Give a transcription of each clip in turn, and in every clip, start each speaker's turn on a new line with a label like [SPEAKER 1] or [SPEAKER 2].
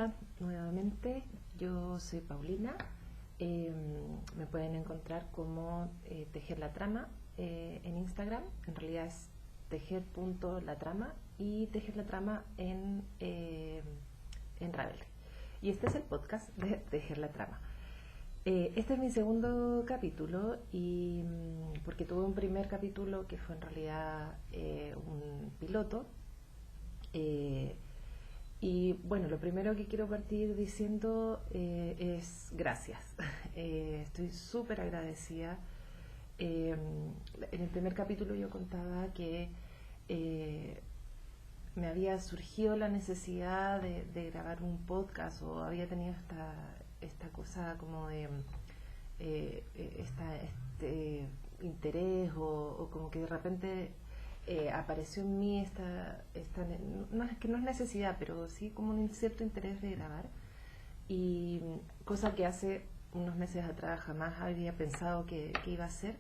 [SPEAKER 1] Hola, nuevamente, yo soy Paulina. Me pueden encontrar como Tejer la Trama en Instagram. En realidad es tejer.latrama y Tejer la Trama en Ravelry. Y este es el podcast de Tejer la Trama. Este es mi segundo capítulo y porque tuve un primer capítulo que fue en realidad un piloto. Y bueno, lo primero que quiero partir diciendo es gracias. Estoy súper agradecida. En el primer capítulo yo contaba que me había surgido la necesidad de grabar un podcast, o había tenido esta cosa como de este interés, o como que de repente apareció en mí no es necesidad, pero sí como un cierto interés de grabar, y cosa que hace unos meses atrás jamás había pensado que iba a hacer.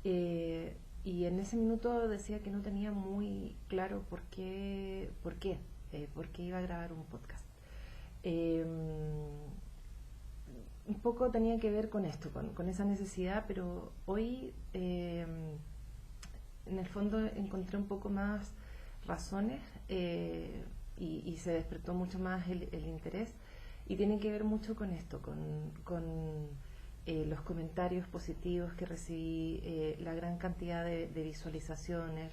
[SPEAKER 1] Y en ese minuto decía que no tenía muy claro por qué iba a grabar un podcast. Un poco tenía que ver con esto, con esa necesidad, pero hoy en el fondo encontré un poco más razones y se despertó mucho más el interés, y tiene que ver mucho con esto, con los comentarios positivos que recibí, la gran cantidad de visualizaciones.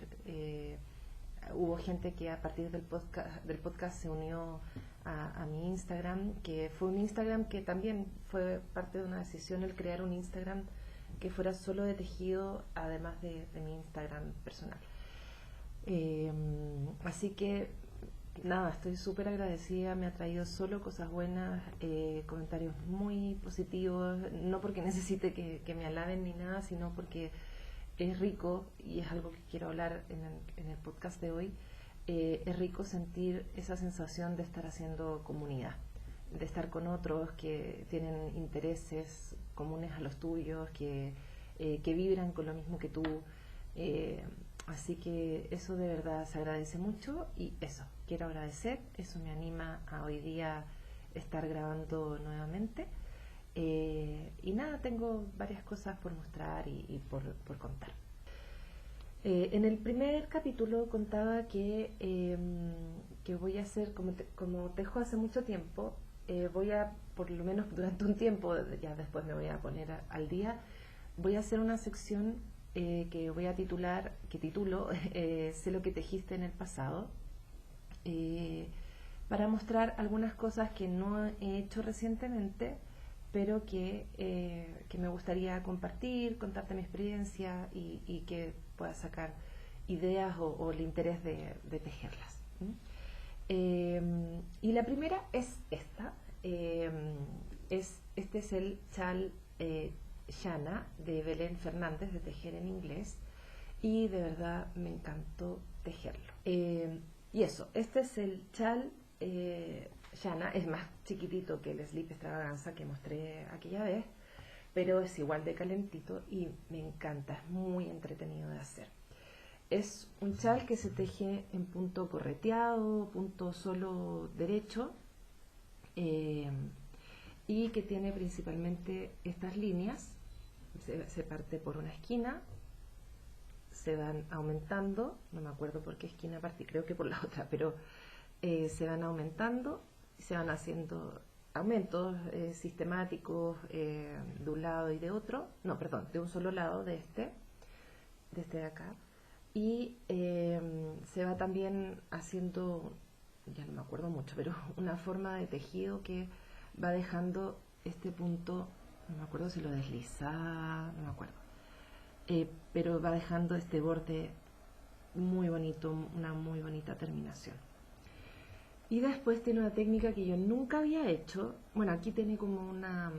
[SPEAKER 1] Hubo gente que a partir del podcast se unió a mi Instagram, que fue un Instagram que también fue parte de una decisión, el crear un Instagram que fuera solo de tejido, además de mi Instagram personal. Así que nada, estoy súper agradecida, me ha traído solo cosas buenas, comentarios muy positivos, no porque necesite que me alaben ni nada, sino porque es rico, y es algo que quiero hablar en el podcast de hoy. Es rico sentir esa sensación de estar haciendo comunidad, de estar con otros que tienen intereses comunes a los tuyos, que vibran con lo mismo que tú. Así que eso de verdad se agradece mucho, y eso, quiero agradecer, eso me anima a hoy día estar grabando nuevamente. Y nada, tengo varias cosas por mostrar y por contar. En el primer capítulo contaba que voy a hacer, como tejo hace mucho tiempo, voy a, por lo menos durante un tiempo, ya después me voy a poner al día, voy a hacer una sección que voy a titulo Sé lo que tejiste en el pasado, para mostrar algunas cosas que no he hecho recientemente, pero que me gustaría compartir, contarte mi experiencia, y que puedas sacar ideas o el interés de tejerlas. Y la primera es esta. Este es el chal Llana de Belén Fernández, de Tejer en Inglés, y de verdad me encantó tejerlo. Y eso, este es el chal Llana, es más chiquitito que el Slip Extravaganza que mostré aquella vez, pero es igual de calentito y me encanta, es muy entretenido de hacer. Es un chal que se teje en punto correteado, punto solo derecho, y que tiene principalmente estas líneas. Se parte por una esquina, se van aumentando, no me acuerdo por qué esquina partí, creo que por la otra, pero se van aumentando, se van haciendo aumentos sistemáticos de un lado y de otro, no, perdón, de un solo lado, de este de acá, y se va también haciendo, ya no me acuerdo mucho, pero una forma de tejido que va dejando este punto, no me acuerdo si lo deslizaba, no me acuerdo, pero va dejando este borde muy bonito, una muy bonita terminación. Y después tiene una técnica que yo nunca había hecho. Bueno, aquí tiene como una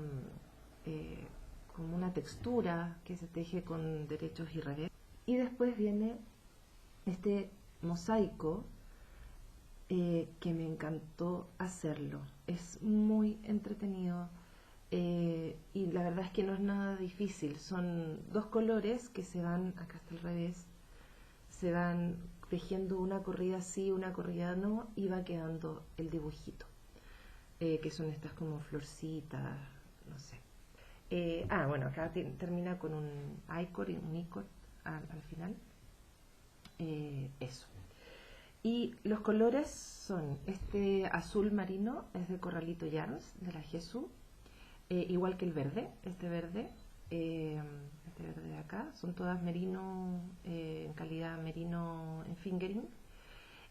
[SPEAKER 1] textura que se teje con derechos y revés. Y después viene este mosaico que me encantó hacerlo. Es muy entretenido, y la verdad es que no es nada difícil. Son dos colores que se van, acá está el revés, se van tejiendo una corrida sí, una corrida no, y va quedando el dibujito. que son estas como florcitas, no sé. Bueno, acá termina con un icor y un icor al final. Eso. Y los colores son este azul marino, es de Corralito Yarns, de la Jesús, igual que el verde, este verde de acá, son todas merino, en calidad merino en fingering.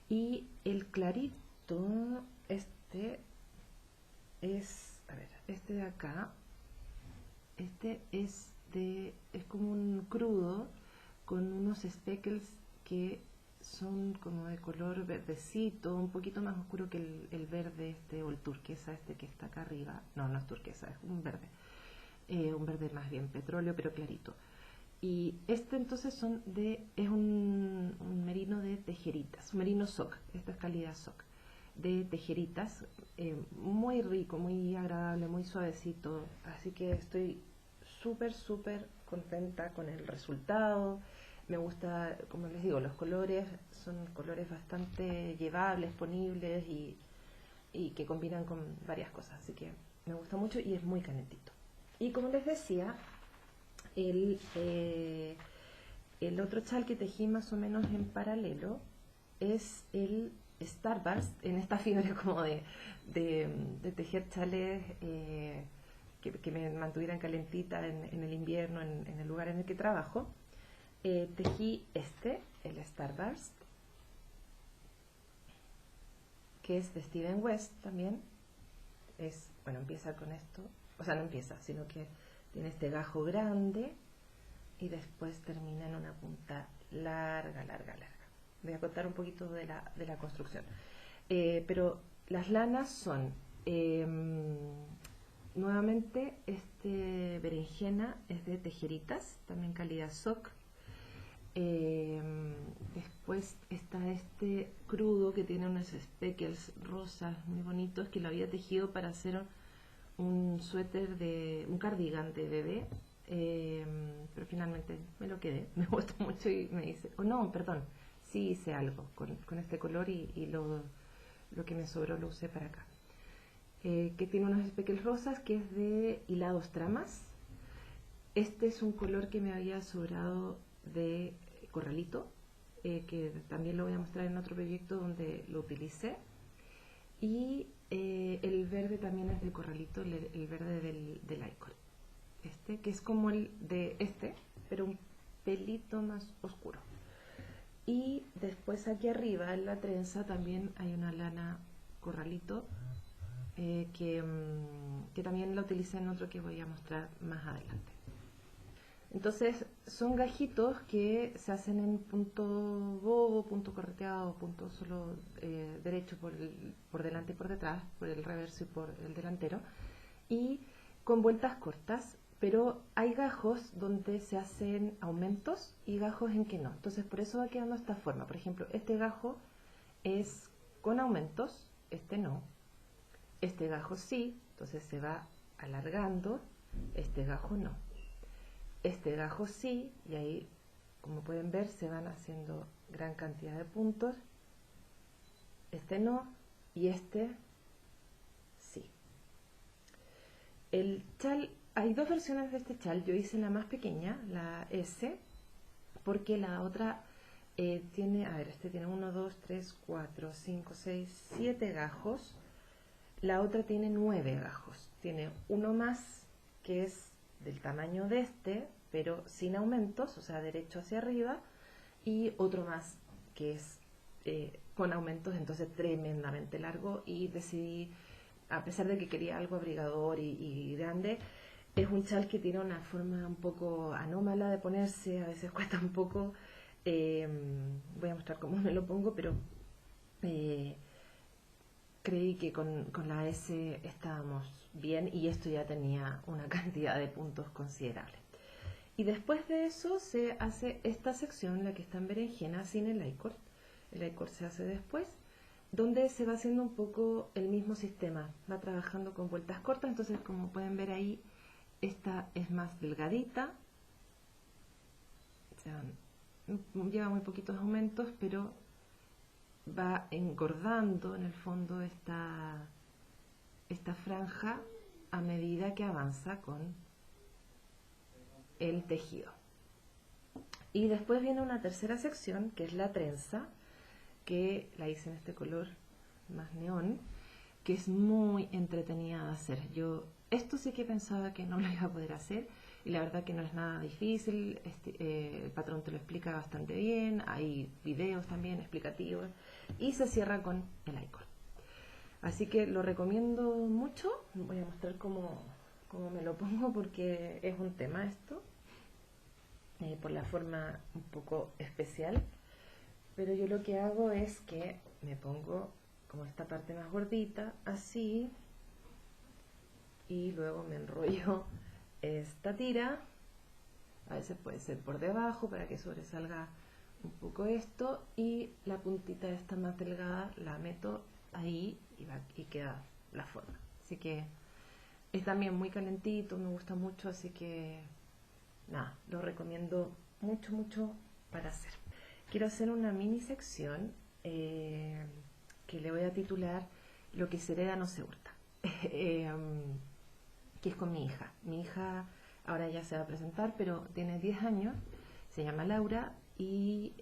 [SPEAKER 1] Y el clarito, este es, a ver, este de acá, este es como un crudo con unos speckles que son como de color verdecito, un poquito más oscuro que el verde este o el turquesa este que está acá arriba. No, no es turquesa, es un verde más bien petróleo, pero clarito. Y este entonces es un merino de tejeritas, un merino sock, esta es calidad sock, de tejeritas, muy rico, muy agradable, muy suavecito, así que estoy súper contenta con el resultado. Me gusta, como les digo, los colores son colores bastante llevables, ponibles y que combinan con varias cosas, así que me gusta mucho y es muy calentito. Y como les decía, el otro chal que tejí más o menos en paralelo es el Starburst, en esta fibra como de tejer chales que me mantuvieran calentita en el invierno, en el lugar en el que trabajo. Tejí el Starburst, que es de Steven West también. Bueno, empieza con esto, o sea, no empieza, sino que tiene este gajo grande y después termina en una punta larga. Voy a contar un poquito de la construcción. Pero las lanas son, nuevamente, berenjena es de tejeritas, también calidad sock. Después está este crudo que tiene unos speckles rosas muy bonitos que lo había tejido para hacer un suéter un cardigan de bebé, pero finalmente me lo quedé, me gustó mucho y me dice, no, perdón, sí hice algo con este color y lo que me sobró lo usé para acá. Que tiene unos speckles rosas que es de hilados tramas. Este es un color que me había sobrado de Corralito, que también lo voy a mostrar en otro proyecto donde lo utilicé. Y el verde también es de Corralito, el verde del icor. Que es como el de pero un pelito más oscuro. Y después aquí arriba en la trenza también hay una lana Corralito, que también la utilicé en otro que voy a mostrar más adelante. Entonces son gajitos que se hacen en punto bobo, punto correteado, punto solo derecho por delante y por detrás, por el reverso y por el delantero, y con vueltas cortas, pero hay gajos donde se hacen aumentos y gajos en que no. Entonces por eso va quedando esta forma. Por ejemplo, este gajo es con aumentos, este no. Este gajo sí, entonces se va alargando, este gajo no. Este gajo sí, y ahí, como pueden ver, se van haciendo gran cantidad de puntos. Este no, y este sí. El chal, hay dos versiones de este chal. Yo hice la más pequeña, la S, porque la otra tiene, a ver, este tiene 1, 2, 3, 4, 5, 6, 7 gajos. La otra tiene 9 gajos. Tiene uno más que es del tamaño de pero sin aumentos, o sea, derecho hacia arriba, y otro más que es con aumentos, entonces tremendamente largo, y decidí, a pesar de que quería algo abrigador y grande, es un chal que tiene una forma un poco anómala de ponerse, a veces cuesta un poco, voy a mostrar cómo me lo pongo, pero creí que con la S estábamos bien y esto ya tenía una cantidad de puntos considerable. Y después de eso se hace esta sección, la que está en berenjena, sin el icor. El icor se hace después, donde se va haciendo un poco el mismo sistema. Va trabajando con vueltas cortas, entonces como pueden ver ahí, esta es más delgadita. O sea, lleva muy poquitos aumentos, pero va engordando en el fondo esta esta franja a medida que avanza con el tejido. Y después viene una tercera sección, que es la trenza, que la hice en este color más neón, que es muy entretenida de hacer. Yo esto sí que pensaba que no lo iba a poder hacer, y la verdad que no es nada difícil. El patrón te lo explica bastante bien, hay videos también explicativos, y se cierra con el icon. Así que lo recomiendo mucho. Voy a mostrar cómo me lo pongo, porque es un tema esto, por la forma un poco especial. Pero yo lo que hago es que me pongo como esta parte más gordita, así, y luego me enrollo esta tira. A veces puede ser por debajo para que sobresalga un poco esto, y la puntita esta más delgada la meto ahí y queda la forma. Así que es también muy calentito, me gusta mucho, así que nada, lo recomiendo mucho, mucho para hacer. Quiero hacer una mini sección que le voy a titular "Lo que se hereda no se hurta", que es con mi hija. Mi hija ahora ya se va a presentar, pero tiene 10 años, se llama Laura, y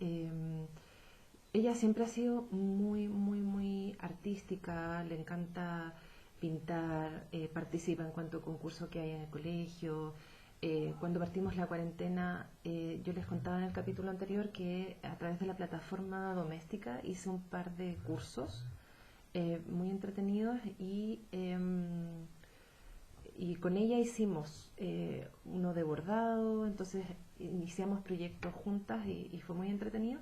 [SPEAKER 1] ella siempre ha sido muy, muy, muy artística, le encanta pintar, participa en cuanto concurso que hay en el colegio. Cuando partimos la cuarentena, yo les contaba en el capítulo anterior que a través de la plataforma doméstica hice un par de cursos muy entretenidos, y con ella hicimos uno de bordado. Entonces iniciamos proyectos juntas y fue muy entretenido.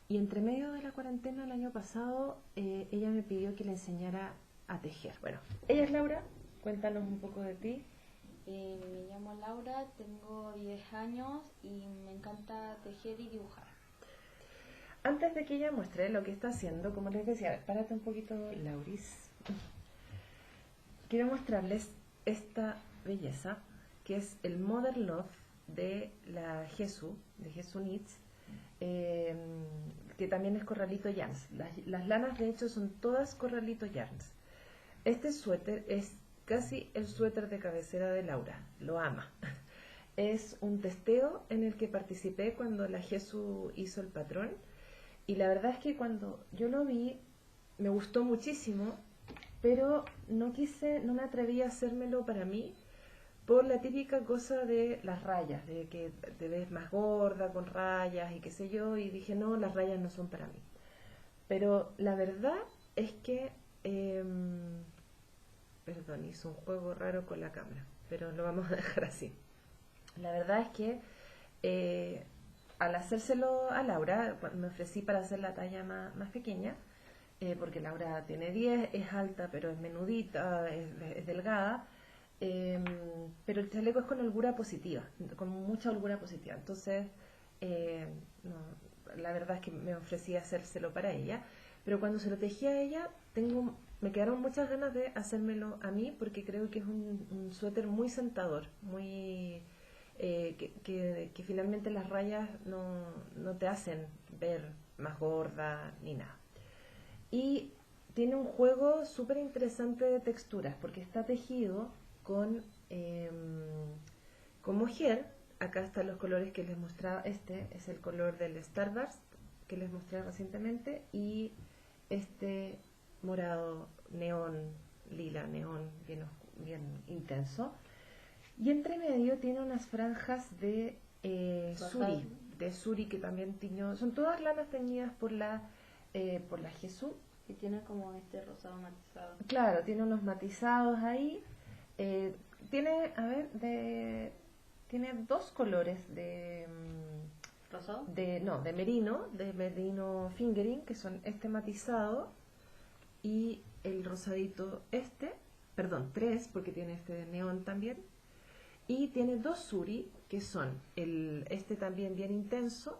[SPEAKER 1] Y entre medio de la cuarentena el año pasado, ella me pidió que le enseñara a tejer. Bueno, ella es Laura, cuéntanos un poco de ti.
[SPEAKER 2] Me llamo Laura, tengo 10 años y me encanta tejer y dibujar.
[SPEAKER 1] Antes de que ella muestre lo que está haciendo, como les decía, párate un poquito, Lauris. Quiero mostrarles esta belleza, que es el Modern Love de la Jesús, de Jesús Knits, que también es Corralito Yarns. Las lanas, de hecho, son todas Corralito Yarns. Este suéter es casi el suéter de cabecera de Laura, lo ama. Es un testeo en el que participé cuando la Jesús hizo el patrón, y la verdad es que cuando yo lo vi me gustó muchísimo, pero no me atreví a hacérmelo para mí por la típica cosa de las rayas, de que te ves más gorda con rayas y qué sé yo, y dije no, las rayas no son para mí. Pero la verdad es que perdón, hizo un juego raro con la cámara, pero lo vamos a dejar así. La verdad es que al hacérselo a Laura, me ofrecí para hacer la talla más pequeña, porque Laura tiene 10, es alta, pero es menudita, es delgada, pero el chaleco es con holgura positiva, con mucha holgura positiva. Entonces, no, la verdad es que me ofrecí a hacérselo para ella, pero cuando se lo tejí a ella, me quedaron muchas ganas de hacérmelo a mí, porque creo que es un suéter muy sentador, muy que finalmente las rayas no te hacen ver más gorda ni nada. Y tiene un juego súper interesante de texturas, porque está tejido con mohair. Acá están los colores que les mostraba. Este es el color del Starburst que les mostré recientemente, y este morado neón, lila neón, bien intenso. Y entre medio tiene unas franjas de suri, que también tiñó. Son todas lanas teñidas por la Jesús.
[SPEAKER 2] Y tiene como este rosado matizado.
[SPEAKER 1] Claro, tiene unos matizados ahí. Tiene, a ver, tiene dos colores de
[SPEAKER 2] ¿Rosado?
[SPEAKER 1] de merino fingering, que son este matizado y el rosadito tres, porque tiene este de neón también. Y tiene dos suri, que son este también bien intenso,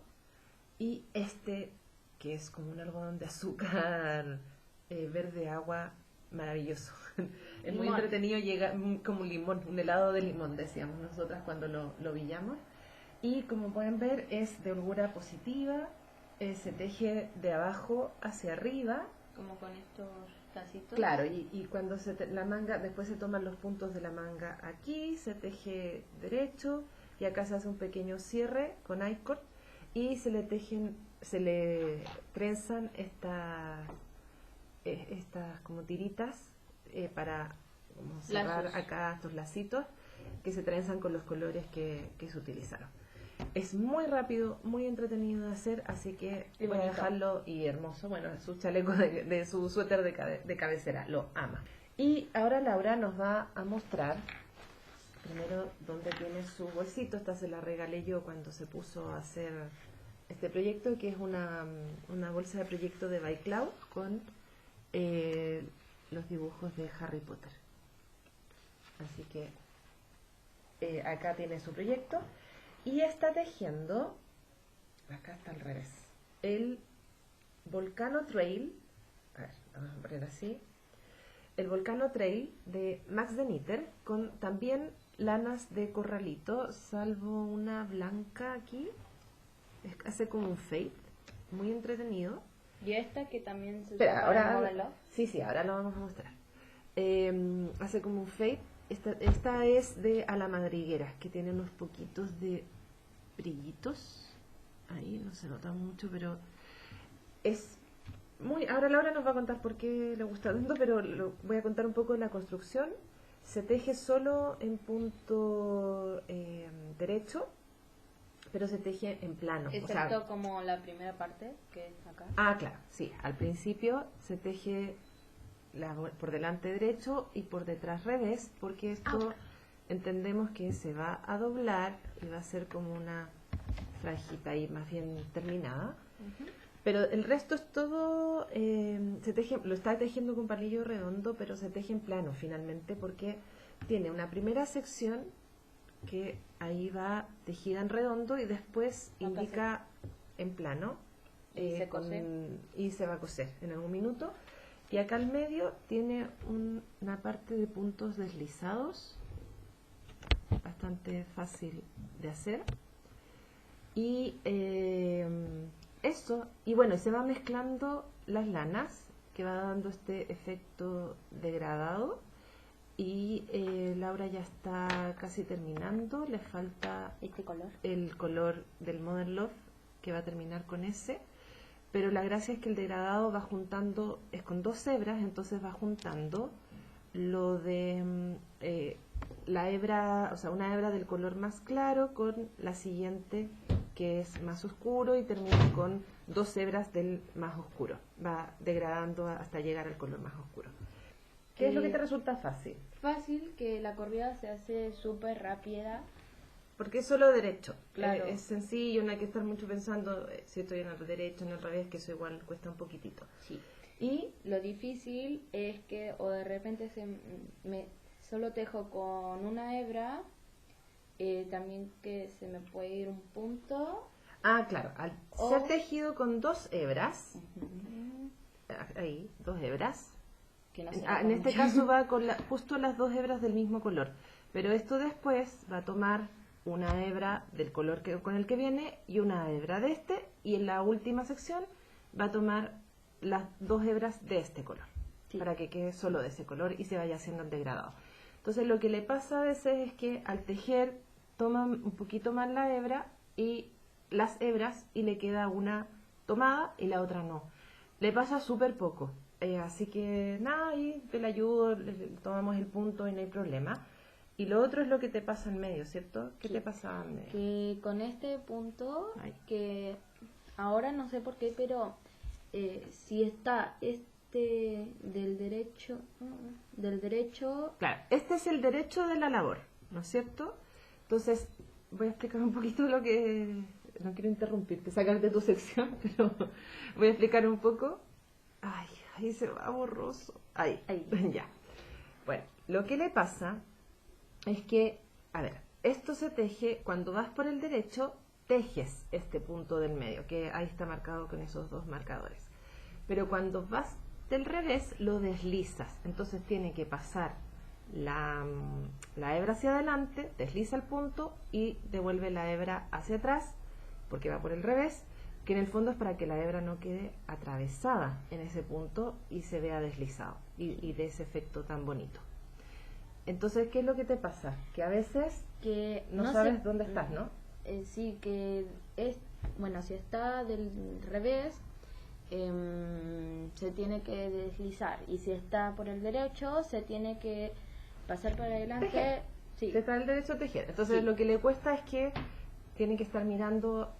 [SPEAKER 1] y este que es como un algodón de azúcar verde agua, maravilloso. Es muy entretenido, llega como un limón, un helado de limón, decíamos nosotras cuando lo pillamos. Y como pueden ver, es de holgura positiva, se teje de abajo hacia arriba.
[SPEAKER 2] Como con estos lacitos.
[SPEAKER 1] Claro, y cuando la manga, después se toman los puntos de la manga aquí, se teje derecho y acá se hace un pequeño cierre con I-cord y se le trenzan estas como tiritas para como cerrar
[SPEAKER 2] Lazos.
[SPEAKER 1] acá estos lacitos que se trenzan con los colores que se utilizaron. Es muy rápido, muy entretenido de hacer, así que
[SPEAKER 2] Y
[SPEAKER 1] voy a
[SPEAKER 2] bonito.
[SPEAKER 1] dejarlo, y hermoso, bueno, su chaleco de su suéter de cabecera, lo ama. Y ahora Laura nos va a mostrar primero dónde tiene su bolsito. Esta se la regalé yo cuando se puso a hacer este proyecto, que es una bolsa de proyecto de By Cloud con los dibujos de Harry Potter. Así que acá tiene su proyecto y está tejiendo, acá está al revés, el Volcano Trail, a ver, vamos a poner así, el Volcano Trail de Max de Knitter, con también lanas de corralito, salvo una blanca aquí, hace como un fade, muy entretenido.
[SPEAKER 2] Y esta que también se usa
[SPEAKER 1] Espera,
[SPEAKER 2] para el
[SPEAKER 1] ahora,
[SPEAKER 2] modelo.
[SPEAKER 1] sí, ahora lo vamos a mostrar. Hace como un fade. Esta es de A la Madriguera, que tiene unos poquitos de brillitos. Ahí no se nota mucho, pero es muy... Ahora Laura nos va a contar por qué le gusta tanto, pero voy a contar un poco de la construcción. Se teje solo en punto derecho, pero se teje en plano.
[SPEAKER 2] Excepto como la primera parte, que es acá.
[SPEAKER 1] Ah, claro, sí. Al principio se teje por delante derecho y por detrás revés, porque esto entendemos que se va a doblar y va a ser como una franjita ahí más bien terminada. Pero el resto es todo, se teje, lo está tejiendo con palillo redondo, pero se teje en plano finalmente, porque tiene una primera sección que ahí va tejida en redondo y después
[SPEAKER 2] Acá
[SPEAKER 1] indica en plano
[SPEAKER 2] Y se cose.
[SPEAKER 1] y se va a coser en algún minuto. Y acá al medio tiene una parte de puntos deslizados, bastante fácil de hacer. Y eso, y bueno, se va mezclando las lanas, que va dando este efecto degradado. Y Laura ya está casi terminando, le falta
[SPEAKER 2] Este color.
[SPEAKER 1] el color del Modern Love, que va a terminar con ese. Pero la gracia es que el degradado va juntando, es con 2 hebras, entonces va juntando lo de la hebra, o sea, una hebra del color más claro con la siguiente que es más oscuro y termina con 2 hebras del más oscuro. Va degradando hasta llegar al color más oscuro. ¿Qué es lo que te resulta fácil?
[SPEAKER 2] Fácil, que la corrida se hace súper rápida.
[SPEAKER 1] Porque es solo derecho.
[SPEAKER 2] Claro.
[SPEAKER 1] Es sencillo, no hay que estar mucho pensando si estoy en el derecho, en el revés, que eso igual cuesta un poquitito.
[SPEAKER 2] Sí.
[SPEAKER 1] Y
[SPEAKER 2] Lo difícil es que o de repente solo tejo con una hebra, también que se me puede ir un punto.
[SPEAKER 1] claro, al
[SPEAKER 2] O-
[SPEAKER 1] ser tejido con 2 hebras, ahí, 2 hebras,
[SPEAKER 2] Que no se
[SPEAKER 1] en
[SPEAKER 2] nota
[SPEAKER 1] este
[SPEAKER 2] mucho.
[SPEAKER 1] caso va con justo las 2 hebras del mismo color, pero esto después va a tomar una hebra del color con el que viene y una hebra de este, y en la última sección va a tomar las 2 hebras de este color,
[SPEAKER 2] Sí.
[SPEAKER 1] para que quede solo de ese color y se vaya haciendo el degradado. Entonces lo que le pasa a veces es que al tejer toma un poquito más la hebra y las hebras y le queda una tomada y la otra no. Le pasa súper poco, así que nada, ahí te la ayudo, tomamos el punto y no hay problema. Y lo otro es lo que te pasa en medio, ¿cierto? ¿Qué
[SPEAKER 2] Sí.
[SPEAKER 1] te pasa en medio?
[SPEAKER 2] Que con este punto,
[SPEAKER 1] Ay.
[SPEAKER 2] que ahora no sé por qué, pero si está del derecho,
[SPEAKER 1] Claro, este es el derecho de la labor, ¿no es cierto? Entonces, voy a explicar un poquito lo que... No quiero interrumpirte, sacarte tu sección, pero voy a explicar un poco. Ay, ahí se va borroso. Ahí,
[SPEAKER 2] Ahí.
[SPEAKER 1] ya. Bueno, lo que le pasa es que, a ver, esto se teje, cuando vas por el derecho, tejes este punto del medio, que ahí está marcado con esos 2 marcadores. Pero cuando vas del revés, lo deslizas. Entonces tiene que pasar la hebra hacia adelante, desliza el punto y devuelve la hebra hacia atrás, porque va por el revés, que en el fondo es para que la hebra no quede atravesada en ese punto y se vea deslizado y de ese efecto tan bonito. Entonces, ¿qué es lo que te pasa? Que a veces
[SPEAKER 2] Que
[SPEAKER 1] no sabes dónde estás, ¿no?
[SPEAKER 2] Sí, que es, bueno, si está del revés, se tiene que deslizar, y si está por el derecho, se tiene que pasar para adelante.
[SPEAKER 1] Tejer.
[SPEAKER 2] Sí.
[SPEAKER 1] Está el derecho a tejer. Entonces,
[SPEAKER 2] Sí.
[SPEAKER 1] lo que le cuesta es que tiene que estar mirando,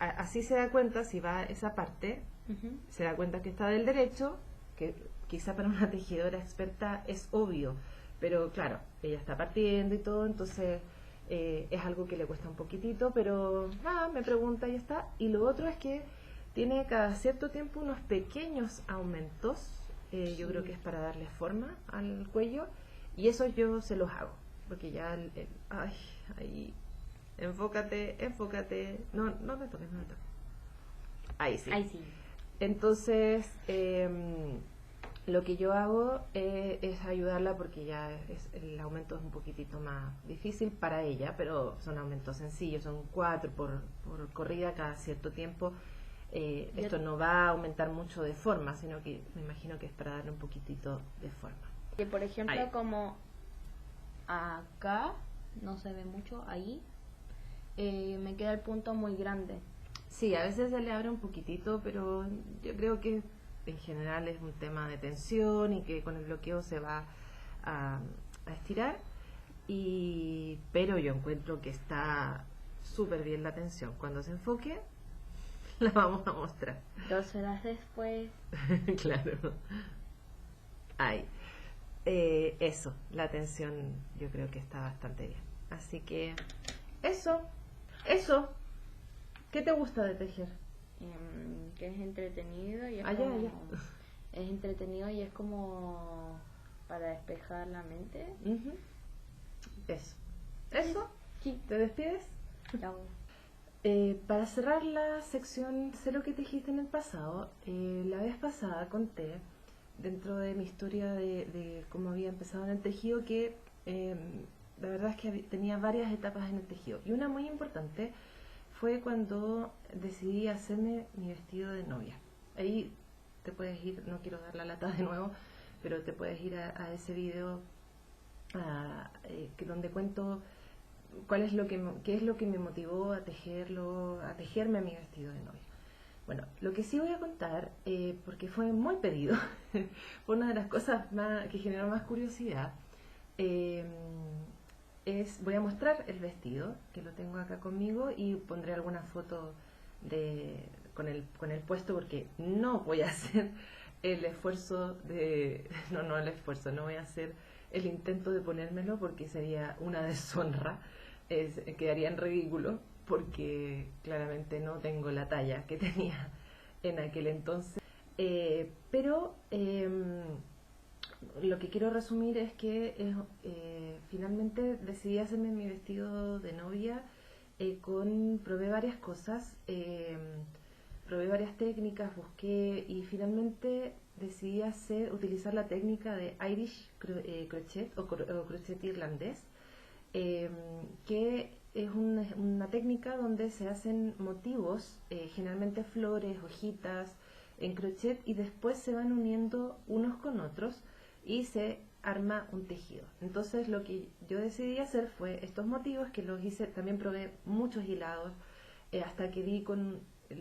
[SPEAKER 1] así se da cuenta, si va a esa parte,
[SPEAKER 2] Ujú.
[SPEAKER 1] se da cuenta que está del derecho, que quizá para una tejedora experta es obvio, pero claro, ella está partiendo y todo, entonces es algo que le cuesta un poquitito, pero nada, me pregunta y está. Y lo otro es que tiene cada cierto tiempo unos pequeños aumentos, yo creo que es para darle forma al cuello, y eso yo se los hago, porque ya, ay, ahí, enfócate, no me toques, no me toques. Ahí sí.
[SPEAKER 2] Ahí sí.
[SPEAKER 1] Entonces, lo que yo hago es ayudarla porque ya el aumento es un poquitito más difícil para ella, pero son aumentos sencillos, son 4 por corrida cada cierto tiempo. Esto no va a aumentar mucho de forma, sino que me imagino que es para darle un poquitito de forma.
[SPEAKER 2] Que por ejemplo,
[SPEAKER 1] Ahí.
[SPEAKER 2] como acá no se ve mucho, ahí me queda el punto muy grande.
[SPEAKER 1] Sí, a veces se le abre un poquitito, pero yo creo que en general es un tema de tensión y que con el bloqueo se va a estirar. Pero yo encuentro que está súper bien la tensión. Cuando se enfoque, la vamos a mostrar.
[SPEAKER 2] 2 horas después.
[SPEAKER 1] Claro. Ahí. Eso, la tensión yo creo que está bastante bien. Así que eso. ¿Qué te gusta de tejer?
[SPEAKER 2] Que es entretenido y es
[SPEAKER 1] Ya.
[SPEAKER 2] es entretenido y es como para despejar la mente.
[SPEAKER 1] Ujú. Eso.
[SPEAKER 2] Sí.
[SPEAKER 1] ¿Te despides?
[SPEAKER 2] Chao.
[SPEAKER 1] Para cerrar la sección, sé lo que tejiste en el pasado. La vez pasada conté, dentro de mi historia de cómo había empezado en el tejido, que la verdad es que tenía varias etapas en el tejido. Y una muy importante fue cuando decidí hacerme mi vestido de novia. Ahí te puedes ir, no quiero dar la lata de nuevo, pero te puedes ir a ese video donde cuento qué es lo que me motivó a tejerme mi vestido de novia. Bueno, lo que sí voy a contar, porque fue muy pedido, fue una de las cosas que generó más curiosidad, voy a mostrar el vestido, que lo tengo acá conmigo, y pondré alguna foto con el puesto, porque no voy a hacer el esfuerzo no voy a hacer el intento de ponérmelo, porque sería una deshonra, quedaría en ridículo, porque claramente no tengo la talla que tenía en aquel entonces. Pero lo que quiero resumir es que finalmente decidí hacerme mi vestido de novia. Probé varias cosas, probé varias técnicas, busqué y finalmente decidí utilizar la técnica de Irish crochet o crochet irlandés, que es una técnica donde se hacen motivos, generalmente flores, hojitas, en crochet, y después se van uniendo unos con otros y se arma un tejido. Entonces lo que yo decidí hacer fue estos motivos, que los hice, también probé muchos hilados, hasta que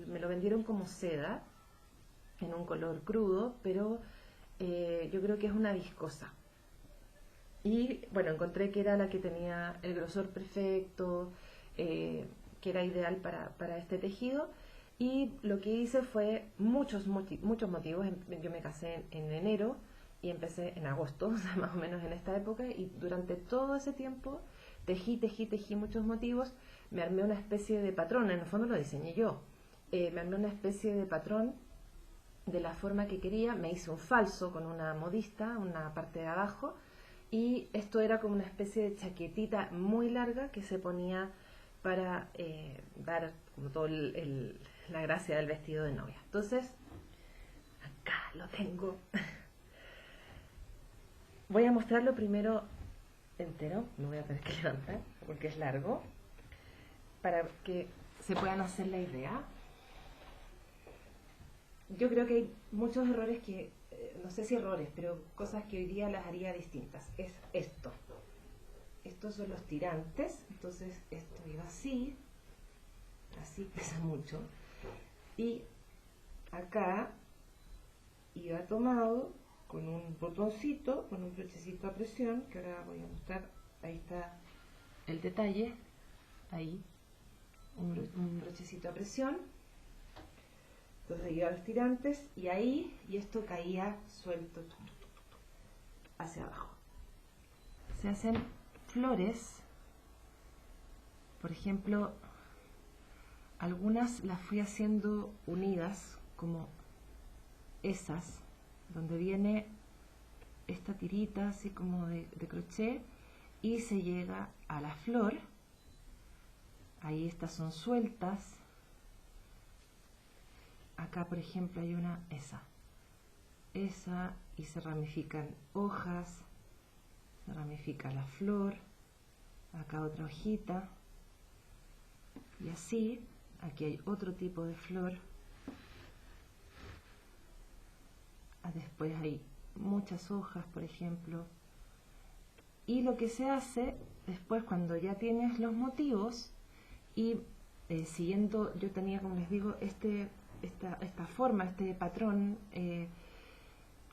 [SPEAKER 1] me lo vendieron como seda, en un color crudo, pero yo creo que es una viscosa. Y bueno, encontré que era la que tenía el grosor perfecto, que era ideal para este tejido. Y lo que hice fue muchos motivos. Yo me casé en enero y empecé en agosto, o sea, más o menos en esta época, y durante todo ese tiempo tejí muchos motivos. Me armé una especie de patrón, en el fondo lo diseñé yo. Me armé una especie de patrón de la forma que quería. Me hice un falso con una modista, una parte de abajo, y esto era como una especie de chaquetita muy larga que se ponía para dar como toda la gracia del vestido de novia. Entonces, acá lo tengo. Voy a mostrarlo primero entero, me voy a tener que levantar porque es largo, para que se puedan hacer la idea. yo creo que hay muchos errores que, no sé si errores, pero cosas que hoy día las haría distintas. Es esto. Estos son los tirantes, entonces esto iba así pesa mucho. Y acá iba tomado con un botoncito, con un brochecito a presión, que ahora voy a mostrar, ahí está el detalle, ahí, un brochecito a presión. Entonces iba a los tirantes y ahí, y esto caía suelto hacia abajo. Se hacen flores, por ejemplo, algunas las fui haciendo unidas, como esas, donde viene esta tirita así como de crochet y se llega a la flor. Ahí estas son sueltas. Acá, por ejemplo, hay una, esa, y se ramifican hojas, se ramifica la flor, acá otra hojita, y así, aquí hay otro tipo de flor, después hay muchas hojas, por ejemplo, y lo que se hace después cuando ya tienes los motivos y siguiendo, yo tenía, como les digo, esta forma, este patrón,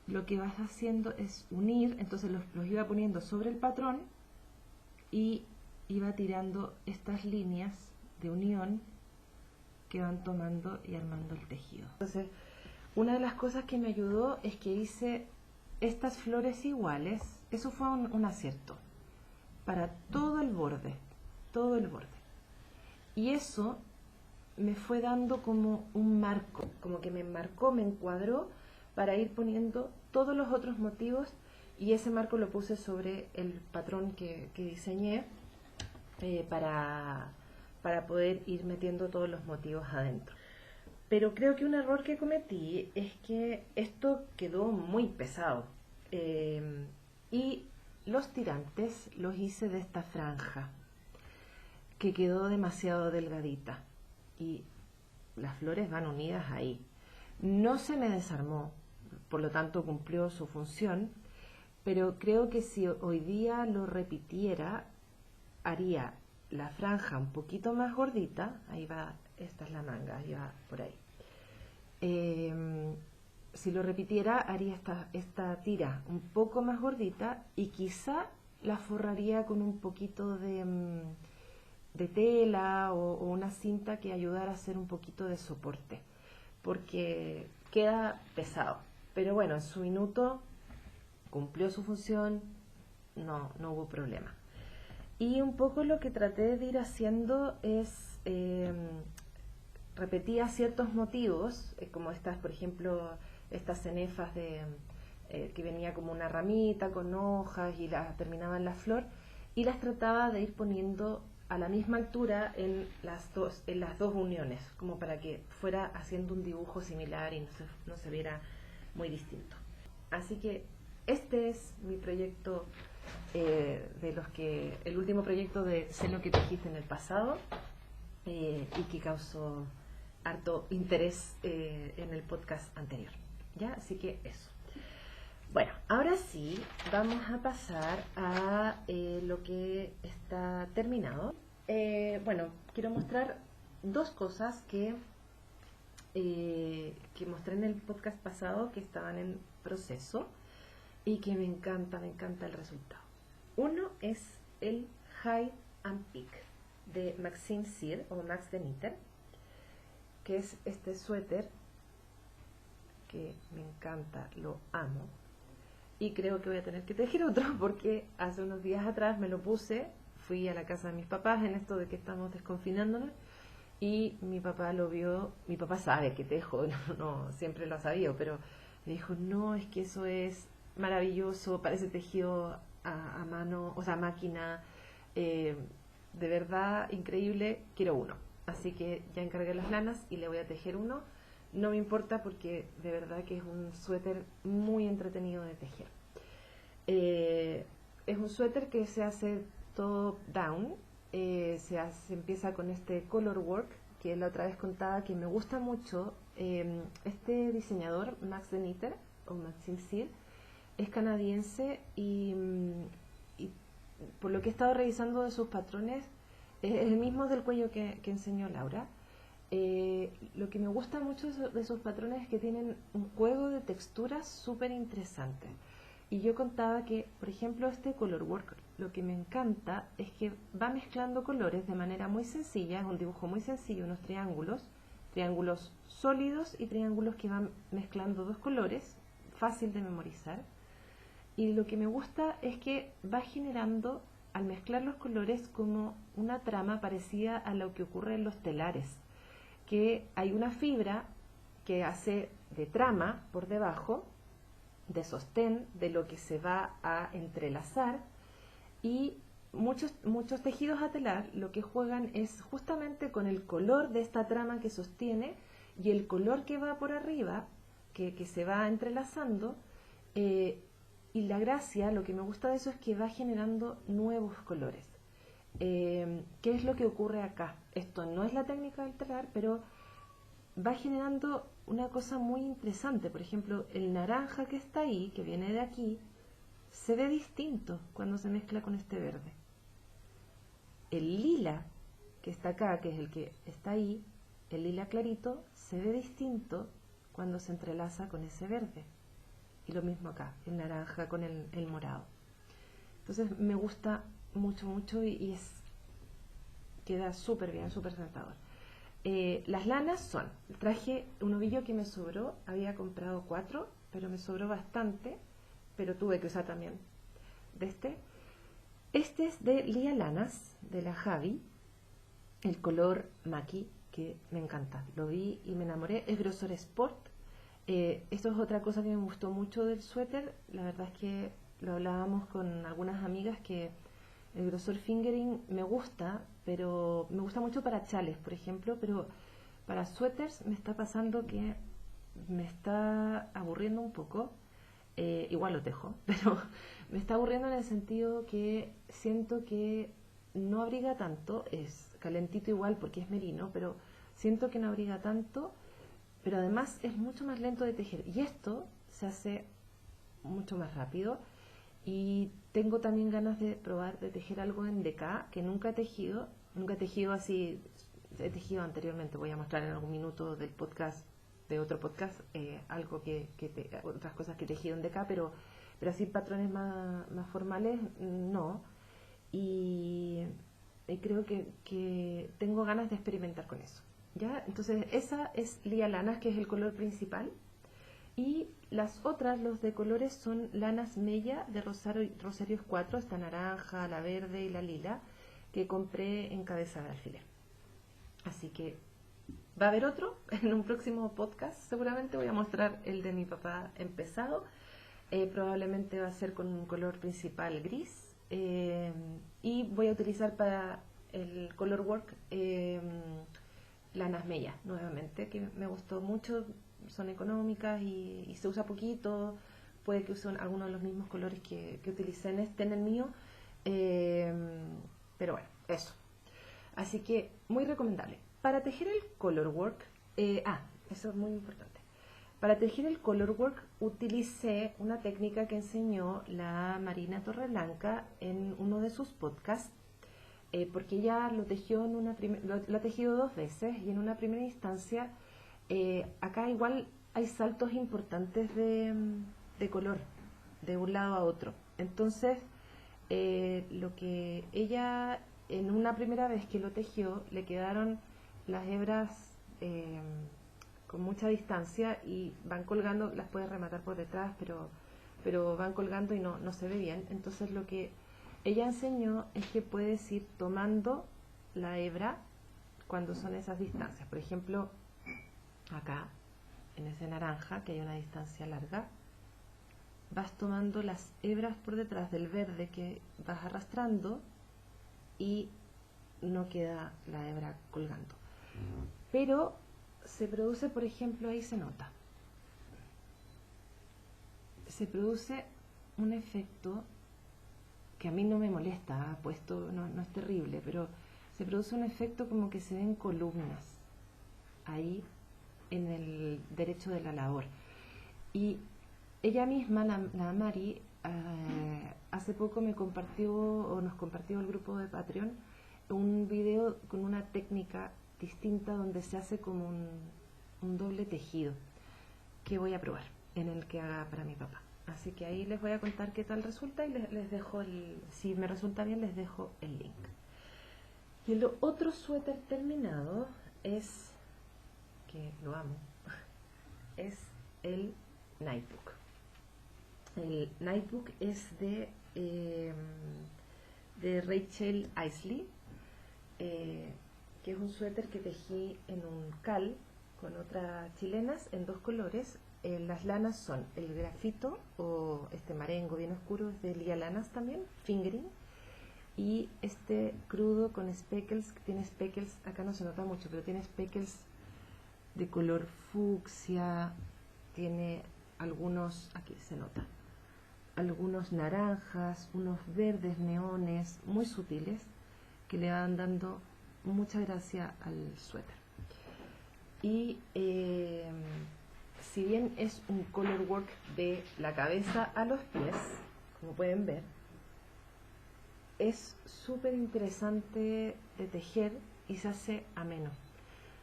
[SPEAKER 1] lo que vas haciendo es unir, entonces los iba poniendo sobre el patrón y iba tirando estas líneas de unión que van tomando y armando el tejido. Entonces, una de las cosas que me ayudó es que hice estas flores iguales, eso fue un acierto, para todo el borde, y eso me fue dando como un marco, como que me marcó, me encuadró para ir poniendo todos los otros motivos, y ese marco lo puse sobre el patrón que diseñé para poder ir metiendo todos los motivos adentro. Pero creo que un error que cometí es que esto quedó muy pesado y los tirantes los hice de esta franja que quedó demasiado delgadita y las flores van unidas ahí. No se me desarmó, por lo tanto cumplió su función, pero creo que si hoy día lo repitiera, haría la franja un poquito más gordita, ahí va, esta es la manga, ahí va por ahí. Si lo repitiera, haría esta tira un poco más gordita y quizá la forraría con un poquito de tela o una cinta que ayudara a hacer un poquito de soporte, porque queda pesado. Pero bueno, en su minuto cumplió su función, no hubo problema. Y un poco lo que traté de ir haciendo es repetía ciertos motivos, como estas, por ejemplo, estas cenefas que venía como una ramita con hojas y las terminaba en la flor, y las trataba de ir poniendo a la misma altura en las dos uniones, como para que fuera haciendo un dibujo similar y no se viera muy distinto. Así que este es mi proyecto, el último proyecto de Sé lo que tejiste en el pasado, y que causó harto interés en el podcast anterior. ¿Ya? Así que eso. Bueno, ahora sí, vamos a pasar a lo que está terminado. Bueno, quiero mostrar dos cosas que mostré en el podcast pasado que estaban en proceso y que me encanta el resultado. Uno es el Hide and Pick de Maxime Cyr o Max the Knitter, que es este suéter que me encanta, lo amo, y creo que voy a tener que tejer otro porque hace unos días atrás me lo puse, fui a la casa de mis papás en esto de que estamos desconfinándonos y mi papá lo vio. Mi papá sabe que tejo, no siempre lo ha sabido, pero me dijo, no, es que eso es maravilloso, parece tejido a mano, o sea, máquina, de verdad increíble, quiero uno. Así que ya encargué las lanas y le voy a tejer uno. No me importa porque de verdad que es un suéter muy entretenido de tejer. Es un suéter que se hace todo down, se empieza con este color work, que la otra vez contaba que me gusta mucho Este diseñador, Max Deniter, o Maxime Cyr, es canadiense y por lo que he estado revisando de sus patrones, es el mismo del cuello que enseñó Laura. Lo que me gusta mucho de sus patrones es que tienen un juego de texturas súper interesante. Y yo contaba que, por ejemplo, este color work, lo que me encanta es que va mezclando colores de manera muy sencilla, es un dibujo muy sencillo, unos triángulos sólidos y triángulos que van mezclando dos colores, fácil de memorizar. Y lo que me gusta es que va generando, al mezclar los colores, como una trama parecida a lo que ocurre en los telares, que hay una fibra que hace de trama por debajo, de sostén de lo que se va a entrelazar, y muchos tejidos a telar lo que juegan es justamente con el color de esta trama que sostiene y el color que va por arriba, que se va entrelazando, y la gracia, lo que me gusta de eso es que va generando nuevos colores. ¿Qué es lo que ocurre acá? Esto no es la técnica del telar, pero va generando una cosa muy interesante. Por ejemplo, el naranja que está ahí, que viene de aquí, se ve distinto cuando se mezcla con este verde. El lila que está acá, que es el que está ahí, el lila clarito, se ve distinto cuando se entrelaza con ese verde. Y lo mismo acá, el naranja con el morado. Entonces me gusta mucho y queda súper bien, súper tentador. Las lanas son, traje un ovillo que me sobró, había comprado 4, pero me sobró bastante, pero tuve que usar también de este. Este es de Lía Lanas, de la Javi, el color Maki, que me encanta. Lo vi y me enamoré, es grosor Sport. Esto es otra cosa que me gustó mucho del suéter. La verdad es que lo hablábamos con algunas amigas, que el grosor fingering me gusta, pero me gusta mucho para chales, por ejemplo, pero para suéteres me está pasando que me está aburriendo un poco. Igual lo tejo, pero me está aburriendo en el sentido que siento que no abriga tanto, es calentito igual porque es merino, pero siento que no abriga tanto, pero además es mucho más lento de tejer, y esto se hace mucho más rápido. Y tengo también ganas de probar de tejer algo en DK que nunca he tejido así. He tejido anteriormente, voy a mostrar en algún minuto del podcast, de otro podcast, algo otras cosas que he tejido en DK, pero así patrones más formales no. Y creo que tengo ganas de experimentar con eso, ¿ya? Entonces esa es Lía Lanas, que es el color principal. Y las otras, los de colores, son lanas Mella de Rosarios 4, esta naranja, la verde y la lila, que compré en cabeza de alfiler. Así que va a haber otro en un próximo podcast. Seguramente voy a mostrar el de mi papá empezado. Probablemente va a ser con un color principal gris. Y voy a utilizar para el color work lanas Mella nuevamente, que me gustó mucho. Son económicas y se usa poquito. Puede que usen algunos de los mismos colores que utilicé en el mío, pero bueno, eso. Así que muy recomendable para tejer el color work. Eso es muy importante. Para tejer el color work utilicé una técnica que enseñó la Marina Torreblanca en uno de sus podcasts, porque ella lo tejió lo ha tejido 2 veces, y en una primera instancia acá igual hay saltos importantes de color de un lado a otro. Entonces lo que ella, en una primera vez que lo tejió, le quedaron las hebras con mucha distancia y van colgando. Las puedes rematar por detrás, pero van colgando y no se ve bien. Entonces lo que ella enseñó es que puedes ir tomando la hebra cuando son esas distancias. Por ejemplo, acá, en ese naranja, que hay una distancia larga, vas tomando las hebras por detrás del verde que vas arrastrando y no queda la hebra colgando. Pero se produce, por ejemplo, ahí se nota, se produce un efecto que a mí no me molesta, puesto no es terrible, pero se produce un efecto como que se ven columnas ahí en el derecho de la labor. Y ella misma, la Mari, hace poco me compartió, o nos compartió el grupo de Patreon, un video con una técnica distinta donde se hace como un doble tejido que voy a probar, en el que haga para mi papá. Así que ahí les voy a contar qué tal resulta y les dejo si me resulta bien les dejo el link. Y el otro suéter terminado es, que lo amo, es el Nightbook. El Nightbook es de Rachel Isley, que es un suéter que tejí en un cal con otras chilenas en 2 colores. Las lanas son el grafito o este marengo bien oscuro, es de Lía Lanas también, fingering, y este crudo con speckles, que tiene speckles, acá no se nota mucho, pero tiene speckles de color fucsia, tiene algunos, aquí se nota, algunos naranjas, unos verdes neones muy sutiles que le van dando mucha gracia al suéter. Y si bien es un color work de la cabeza a los pies, como pueden ver, es súper interesante de tejer y se hace ameno.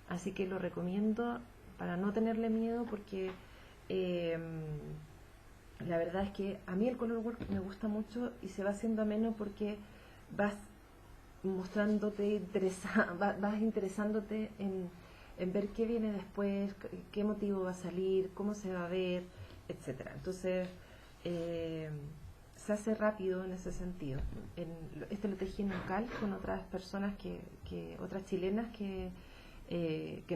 [SPEAKER 1] Así que lo recomiendo para no tenerle miedo, porque la verdad es que a mí el color work me gusta mucho y se va haciendo ameno porque vas mostrándote, vas interesándote en ver qué viene después, qué motivo va a salir, cómo se va a ver, etcétera. Entonces, se hace rápido en ese sentido. Este lo tejí en un cal con otras personas, otras chilenas que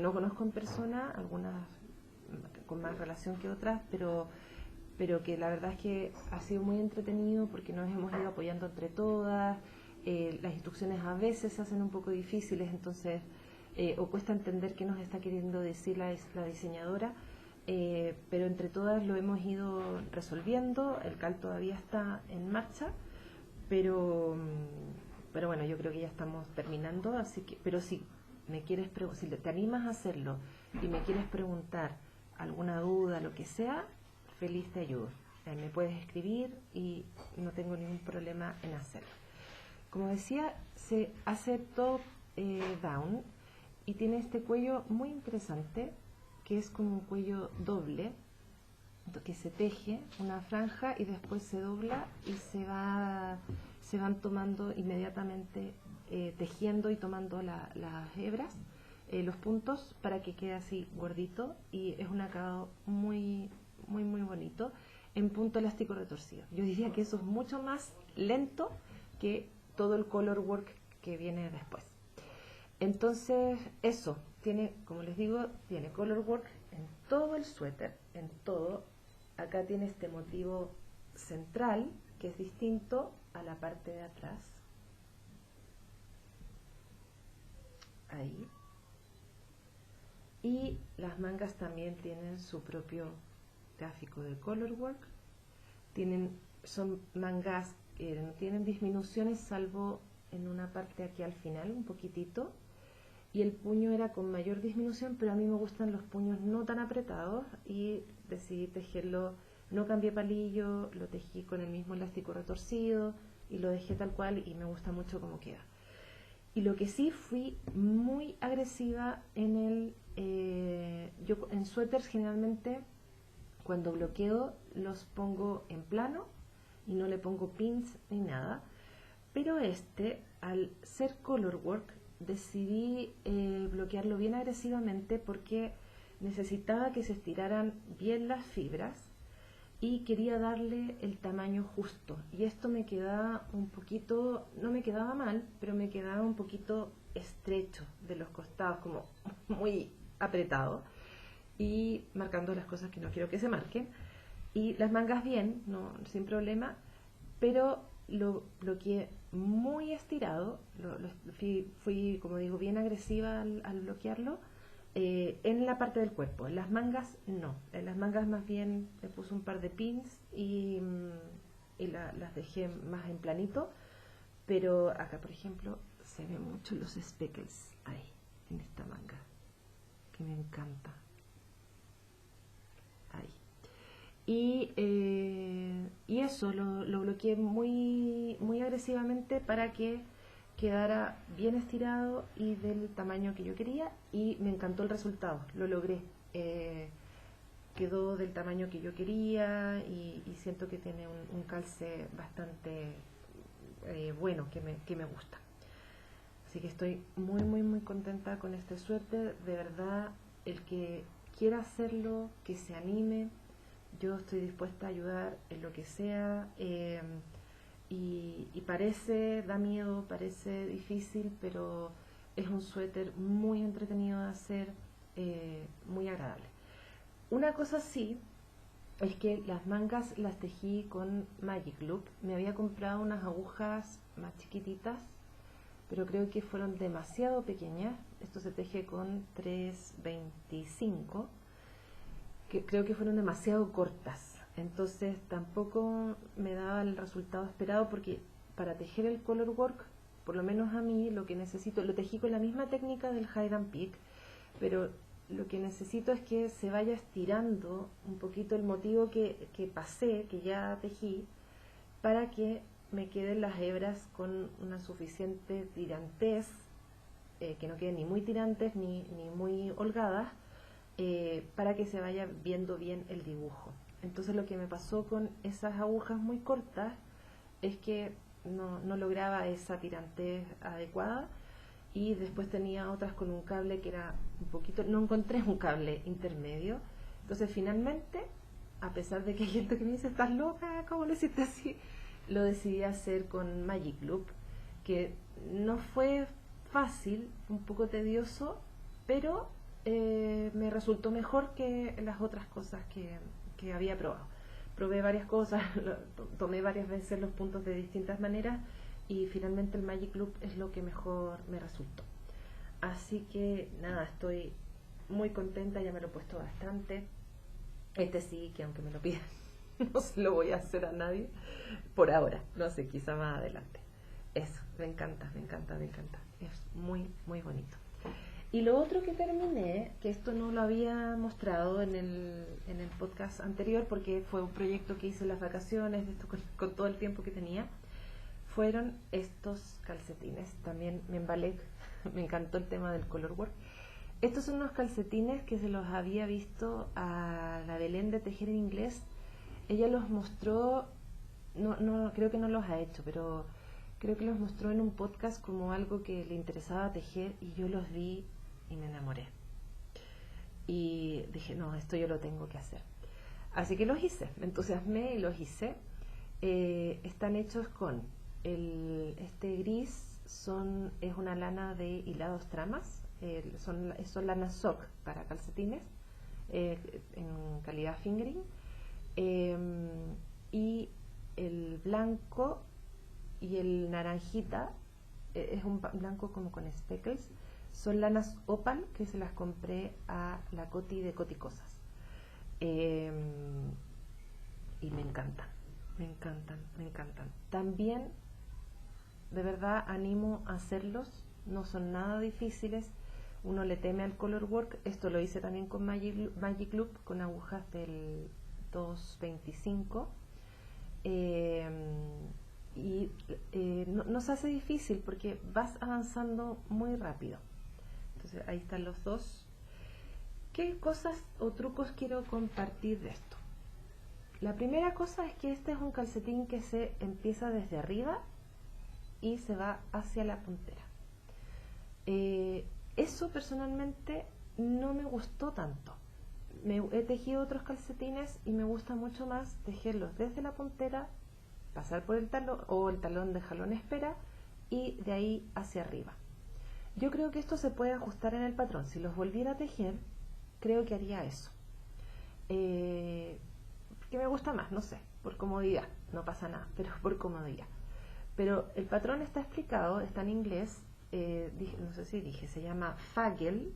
[SPEAKER 1] no conozco en persona, algunas con más relación que otras, pero que la verdad es que ha sido muy entretenido porque nos hemos ido apoyando entre todas. Las instrucciones a veces se hacen un poco difíciles, entonces o cuesta entender qué nos está queriendo decir la diseñadora, pero entre todas lo hemos ido resolviendo. El cal todavía está en marcha, pero bueno, yo creo que ya estamos terminando, así que, pero si te animas a hacerlo y me quieres preguntar alguna duda, lo que sea, feliz te ayudo. Me puedes escribir y no tengo ningún problema en hacerlo. Como decía, se hace top down y tiene este cuello muy interesante, que es como un cuello doble, que se teje una franja y después se dobla y se van tomando inmediatamente, tejiendo y tomando las hebras, los puntos, para que quede así gordito, y es un acabado muy muy muy bonito en punto elástico retorcido. Yo diría que eso es mucho más lento que todo el color work que viene después. Entonces eso tiene, como les digo, tiene color work en todo el suéter, en todo. Acá tiene este motivo central que es distinto a la parte de atrás, ahí, y las mangas también tienen su propio gráfico de color work. Son mangas que no tienen disminuciones, salvo en una parte aquí al final un poquitito, y el puño era con mayor disminución, pero a mí me gustan los puños no tan apretados y decidí tejerlo. No cambié palillo, lo tejí con el mismo elástico retorcido y lo dejé tal cual, y me gusta mucho cómo queda. Y lo que sí, fui muy agresiva yo en suéteres generalmente, cuando bloqueo, los pongo en plano y no le pongo pins ni nada, pero al ser color work, decidí bloquearlo bien agresivamente porque necesitaba que se estiraran bien las fibras y quería darle el tamaño justo, y esto me quedaba un poquito, no me quedaba mal, pero me quedaba un poquito estrecho de los costados, como muy apretado, y marcando las cosas que no quiero que se marquen. Y las mangas bien, no, sin problema, pero lo bloqueé muy estirado, fui, como digo, bien agresiva al bloquearlo, en la parte del cuerpo. En las mangas no, en las mangas más bien le puse un par de pins y las dejé más en planito, pero acá, por ejemplo, se ven mucho los speckles ahí, en esta manga, que me encanta. Y eso lo bloqueé muy, muy agresivamente para que quedara bien estirado y del tamaño que yo quería, y me encantó el resultado, lo logré. Eh, Quedó del tamaño que yo quería y siento que tiene un calce bastante bueno, que me gusta. Así que estoy muy, muy, muy contenta con este suéter. De verdad, el que quiera hacerlo, que se anime. Yo estoy dispuesta a ayudar en lo que sea. Y parece, da miedo, parece difícil, pero es un suéter muy entretenido de hacer, muy agradable. Una cosa sí, es que las mangas las tejí con Magic Loop. Me había comprado unas agujas más chiquititas, pero creo que fueron demasiado pequeñas. Esto se teje con 3.25, que creo que fueron demasiado cortas. Entonces tampoco me daba el resultado esperado, porque para tejer el color work, por lo menos a mí, lo que necesito, lo tejí con la misma técnica del hide and peak, pero lo que necesito es que se vaya estirando un poquito el motivo que pasé, que ya tejí, para que me queden las hebras con una suficiente tirantez, que no queden ni muy tirantes ni muy holgadas, para que se vaya viendo bien el dibujo. Entonces lo que me pasó con esas agujas muy cortas es que no lograba esa tirantez adecuada, y después tenía otras con un cable que era un poquito, no encontré un cable intermedio. Entonces finalmente, a pesar de que hay gente que me dice, estás loca, ¿cómo lo hiciste así?, lo decidí hacer con Magic Loop, que no fue fácil, un poco tedioso, pero me resultó mejor que las otras cosas que había probado. Probé varias cosas, tomé varias veces los puntos de distintas maneras, y finalmente el Magic Loop es lo que mejor me resultó. Así que nada, estoy muy contenta, ya me lo he puesto bastante. Este sí, que aunque me lo pidan, no se lo voy a hacer a nadie por ahora, no sé, quizá más adelante. Eso, me encanta, me encanta, me encanta. Es muy, muy bonito. Y lo otro que terminé, que esto no lo había mostrado en el podcast anterior, porque fue un proyecto que hice en las vacaciones, esto con todo el tiempo que tenía, fueron estos calcetines. También me embalé, me encantó el tema del color work. Estos son unos calcetines que se los había visto a la Belén de Tejer en Inglés. Ella los mostró, no creo que no los ha hecho, pero creo que los mostró en un podcast como algo que le interesaba tejer, y yo los vi y me enamoré. Y dije, no, esto yo lo tengo que hacer. Así que los hice, me entusiasmé y los hice. Están hechos con este gris, es una lana de hilados tramas, son lanas sock para calcetines, en calidad fingering, y el blanco y el naranjita, es un blanco como con speckles, son lanas opal, que se las compré a la Coti de Coticosas, y me encantan, me encantan, me encantan. También, de verdad, animo a hacerlos, no son nada difíciles. Uno le teme al color work. Esto lo hice también con Magic Loop, con agujas del 2.25, no se hace difícil porque vas avanzando muy rápido. Entonces ahí están los dos. ¿Qué cosas o trucos quiero compartir de esto? La primera cosa es que este es un calcetín que se empieza desde arriba y se va hacia la puntera. Eso personalmente no me gustó tanto. He tejido otros calcetines y me gusta mucho más tejerlos desde la puntera, pasar por el talón o el talón de jalón espera, y de ahí hacia arriba. Yo creo que esto se puede ajustar en el patrón. Si los volviera a tejer, creo que haría eso. Que me gusta más, no sé, por comodidad, no pasa nada, pero por comodidad. Pero el patrón está explicado, está en inglés, no sé si dije, se llama Fagel,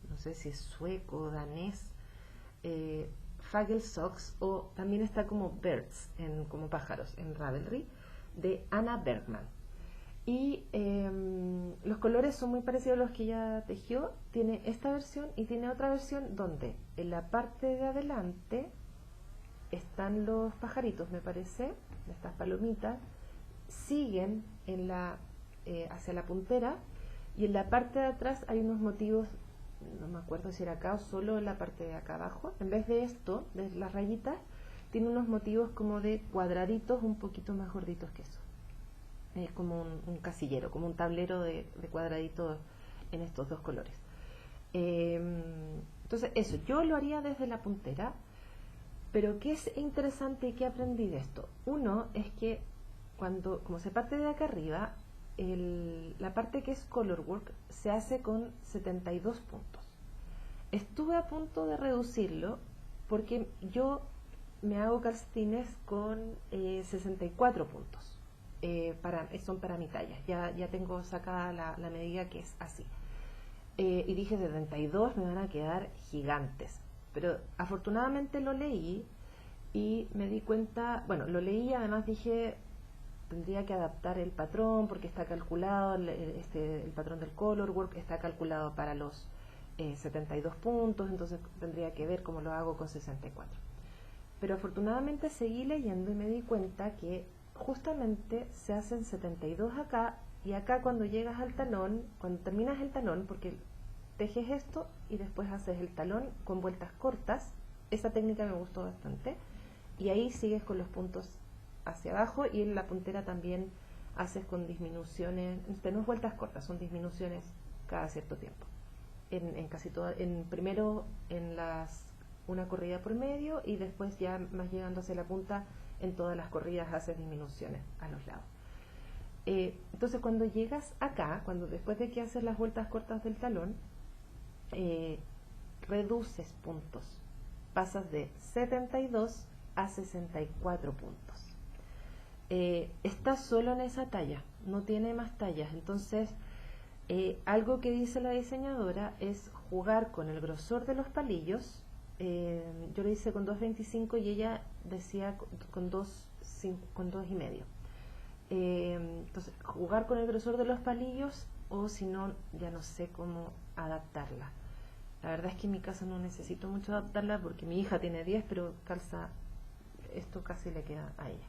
[SPEAKER 1] no sé si es sueco o danés, Fagel Socks, o también está como Birds, como pájaros, en Ravelry, de Anna Bergman. Y los colores son muy parecidos a los que ella tejió. Tiene esta versión y tiene otra versión donde en la parte de adelante están los pajaritos, me parece, estas palomitas, siguen en hacia la puntera, y en la parte de atrás hay unos motivos, no me acuerdo si era acá o solo en la parte de acá abajo. En vez de esto, de las rayitas, tiene unos motivos como de cuadraditos un poquito más gorditos que eso. Es como un casillero, como un tablero de cuadraditos en estos dos colores. Entonces eso, yo lo haría desde la puntera, pero ¿qué es interesante y qué aprendí de esto? Uno es que como se parte de acá arriba, la parte que es colorwork se hace con 72 puntos. Estuve a punto de reducirlo porque yo me hago calcetines con 64 puntos. Son para mi talla. Ya tengo sacada la medida que es así. Y dije 72 me van a quedar gigantes. Pero afortunadamente lo leí y me di cuenta, bueno, lo leí y además dije, tendría que adaptar el patrón porque está calculado, el patrón del colorwork está calculado para los 72 puntos, entonces tendría que ver cómo lo hago con 64. Pero afortunadamente seguí leyendo y me di cuenta que justamente se hacen 72 acá, y acá cuando llegas al talón, cuando terminas el talón, porque tejes esto y después haces el talón con vueltas cortas, esa técnica me gustó bastante, y ahí sigues con los puntos hacia abajo, y en la puntera también haces con disminuciones, no es vueltas cortas, son disminuciones cada cierto tiempo. En casi todas, primero en una corrida por medio, y después ya más llegando hacia la punta, en todas las corridas haces disminuciones a los lados. Entonces cuando llegas acá, después de que haces las vueltas cortas del talón, reduces puntos, pasas de 72 a 64 puntos. Está solo en esa talla, no tiene más tallas. Entonces algo que dice la diseñadora es jugar con el grosor de los palillos. Yo lo hice con 2.25 y ella decía con 2.5. Entonces jugar con el grosor de los palillos, o si no, ya no sé cómo adaptarla. La verdad es que en mi casa no necesito mucho adaptarla porque mi hija tiene 10, pero calza, esto casi le queda a ella.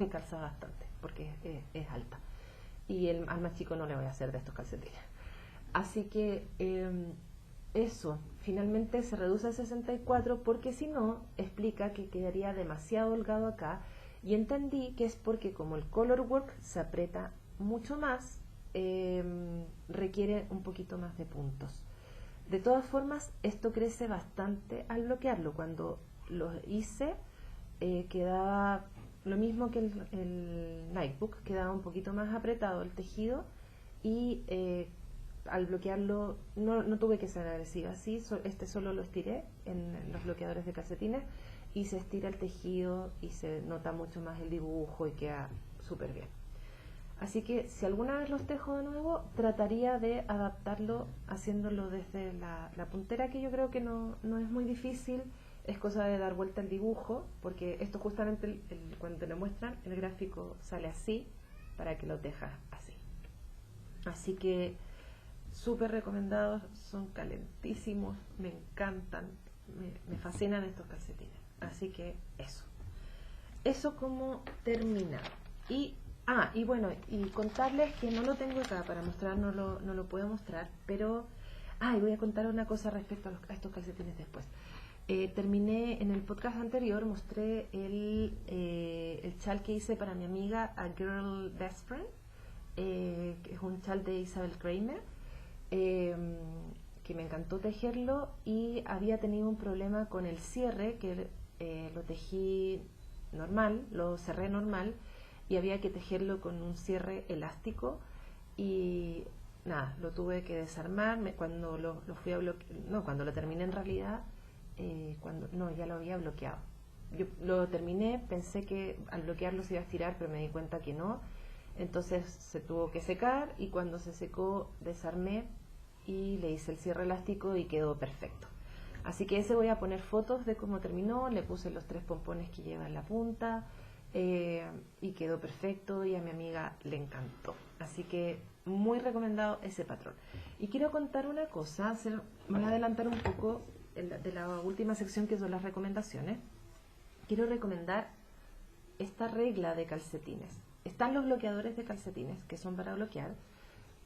[SPEAKER 1] Calza bastante porque es alta, y al más chico no le voy a hacer de estos calcetines. Así que eso, finalmente se reduce a 64 porque si no, explica que quedaría demasiado holgado acá, y entendí que es porque como el colorwork se aprieta mucho más, requiere un poquito más de puntos. De todas formas, esto crece bastante al bloquearlo. Cuando lo hice, quedaba lo mismo que el Nightbook, quedaba un poquito más apretado el tejido, y al bloquearlo no tuve que ser agresiva, así solo lo estiré en los bloqueadores de calcetines, y se estira el tejido y se nota mucho más el dibujo y queda súper bien. Así que si alguna vez los tejo de nuevo, trataría de adaptarlo haciéndolo desde la puntera, que yo creo que no es muy difícil. Es cosa de dar vuelta al dibujo, porque esto justamente cuando te lo muestran, el gráfico sale así, para que lo tejas así. Así que súper recomendados, son calentísimos, me encantan, me fascinan estos calcetines. Así que eso como termina. Y bueno, y contarles que no lo tengo acá para mostrar, no lo puedo mostrar, pero y voy a contar una cosa respecto a estos calcetines después. Terminé en el podcast anterior, mostré el chal que hice para mi amiga A Girl Best Friend, que es un chal de Isabel Kramer, que me encantó tejerlo, y había tenido un problema con el cierre, que lo tejí normal, lo cerré normal, y había que tejerlo con un cierre elástico, y nada, lo tuve que desarmar. Cuando lo fui a bloquear, cuando lo terminé en realidad, ya lo había bloqueado. Yo lo terminé, pensé que al bloquearlo se iba a estirar, pero me di cuenta que no. Entonces se tuvo que secar, y cuando se secó desarmé y le hice el cierre elástico y quedó perfecto. Así que ese voy a poner fotos de cómo terminó. Le puse los 3 pompones que lleva en la punta, y quedó perfecto, y a mi amiga le encantó. Así que muy recomendado ese patrón. Y quiero contar una cosa, me voy a adelantar un poco de la última sección, que son las recomendaciones. quiero recomendar esta regla de calcetines. Están los bloqueadores de calcetines, que son para bloquear,